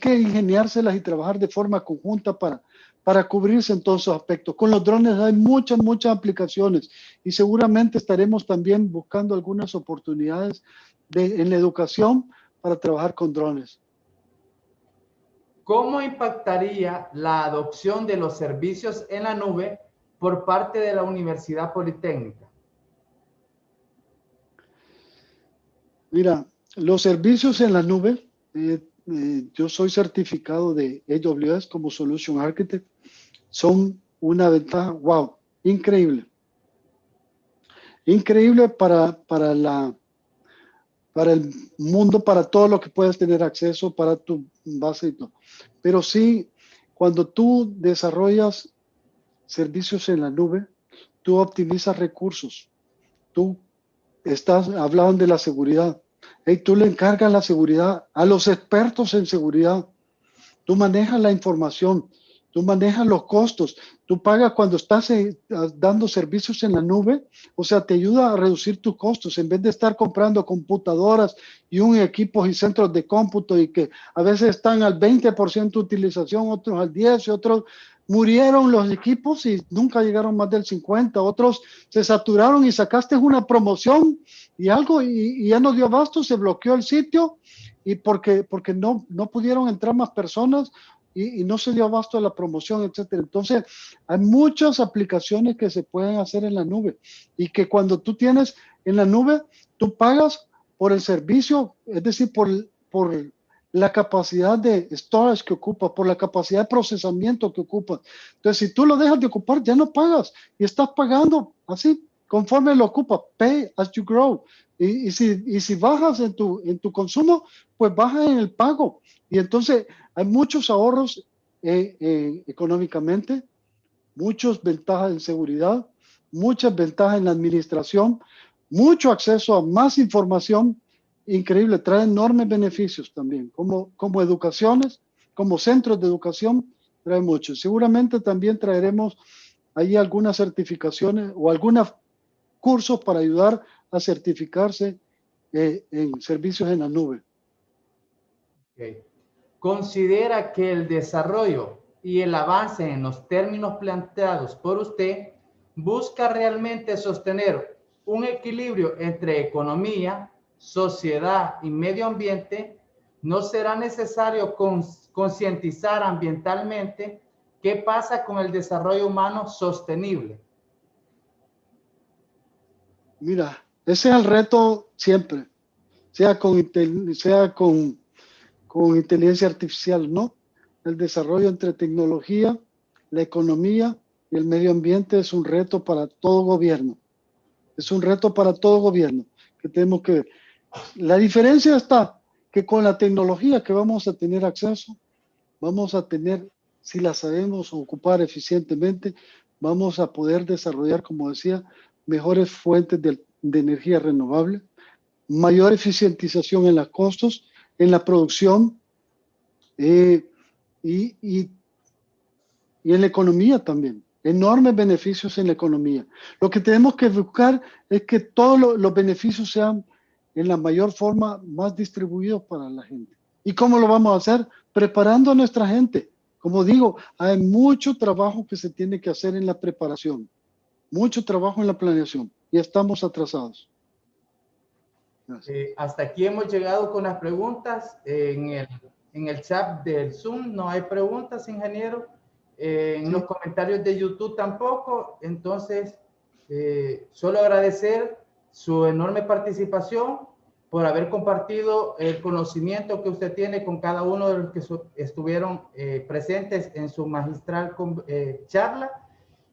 ingeniárselas y trabajar de forma conjunta para cubrirse en todos esos aspectos. Con los drones hay muchas aplicaciones y seguramente estaremos también buscando algunas oportunidades en la educación para trabajar con drones. ¿Cómo impactaría la adopción de los servicios en la nube por parte de la Universidad Politécnica? Mira, los servicios en la nube, yo soy certificado de AWS como Solution Architect, son una ventaja, wow, increíble. Increíble para el mundo, para todo lo que puedes tener acceso, para tu base y todo. Pero sí, cuando tú desarrollas servicios en la nube, tú optimizas recursos. Hablaban de la seguridad. Hey, tú le encargas la seguridad a los expertos en seguridad. Tú manejas la información, tú manejas los costos, tú pagas cuando estás dando servicios en la nube, o sea, te ayuda a reducir tus costos en vez de estar comprando computadoras y un equipos y centros de cómputo y que a veces están al 20% de utilización, otros al 10% y otros murieron los equipos y nunca llegaron más del 50, otros se saturaron y sacaste una promoción y algo y ya no dio abasto, se bloqueó el sitio y porque no pudieron entrar más personas y no se dio abasto a la promoción, etcétera. Entonces, hay muchas aplicaciones que se pueden hacer en la nube y que cuando tú tienes en la nube, tú pagas por el servicio, es decir, por la capacidad de storage que ocupa, por la capacidad de procesamiento que ocupa. Entonces, si tú lo dejas de ocupar, ya no pagas y estás pagando así, conforme lo ocupa, pay as you grow. Y si bajas en tu consumo, pues bajas en el pago. Y entonces hay muchos ahorros económicamente, muchas ventajas en seguridad, muchas ventajas en la administración, mucho acceso a más información. Increíble, trae enormes beneficios también, como educaciones, como centros de educación, trae mucho. Seguramente también traeremos ahí algunas certificaciones o algunos cursos para ayudar a certificarse en servicios en la nube. Okay. ¿Considera que el desarrollo y el avance en los términos planteados por usted busca realmente sostener un equilibrio entre economía, sociedad y medio ambiente? ¿No será necesario concientizar ambientalmente qué pasa con el desarrollo humano sostenible? Mira, ese es el reto siempre, sea con inteligencia artificial, ¿no? El desarrollo entre tecnología, la economía y el medio ambiente es un reto para todo gobierno. Es un reto para todo gobierno que tenemos que ver. La diferencia está que con la tecnología que vamos a tener acceso, vamos a tener, si la sabemos ocupar eficientemente, vamos a poder desarrollar, como decía, mejores fuentes de energía renovable, mayor eficientización en los costos, en la producción y en la economía también. Enormes beneficios en la economía. Lo que tenemos que buscar es que todos los beneficios sean en la mayor forma más distribuidos para la gente. ¿Y cómo lo vamos a hacer? Preparando a nuestra gente. Como digo, hay mucho trabajo que se tiene que hacer en la preparación, mucho trabajo en la planeación y estamos atrasados. Hasta aquí hemos llegado con las preguntas. En el chat del Zoom no hay preguntas, ingeniero. En los comentarios de YouTube tampoco. Entonces, solo agradecer su enorme participación por haber compartido el conocimiento que usted tiene con cada uno de los que estuvieron presentes en su magistral charla.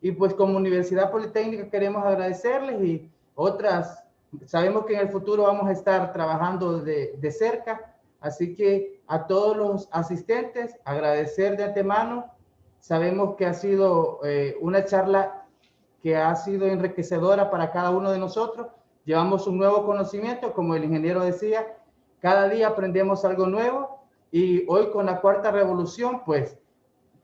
Y pues como Universidad Politécnica queremos agradecerles y otras. Sabemos que en el futuro vamos a estar trabajando de cerca, así que a todos los asistentes agradecer de antemano. Sabemos que ha sido una charla que ha sido enriquecedora para cada uno de nosotros. Llevamos un nuevo conocimiento, como el ingeniero decía, cada día aprendemos algo nuevo y hoy con la cuarta revolución, pues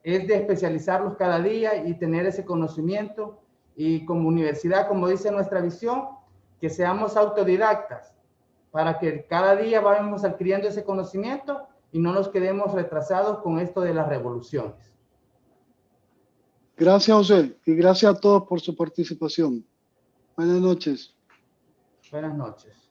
es de especializarlos cada día y tener ese conocimiento y como universidad, como dice nuestra visión, que seamos autodidactas para que cada día vayamos adquiriendo ese conocimiento y no nos quedemos retrasados con esto de las revoluciones. Gracias, José, y gracias a todos por su participación. Buenas noches. Buenas noches.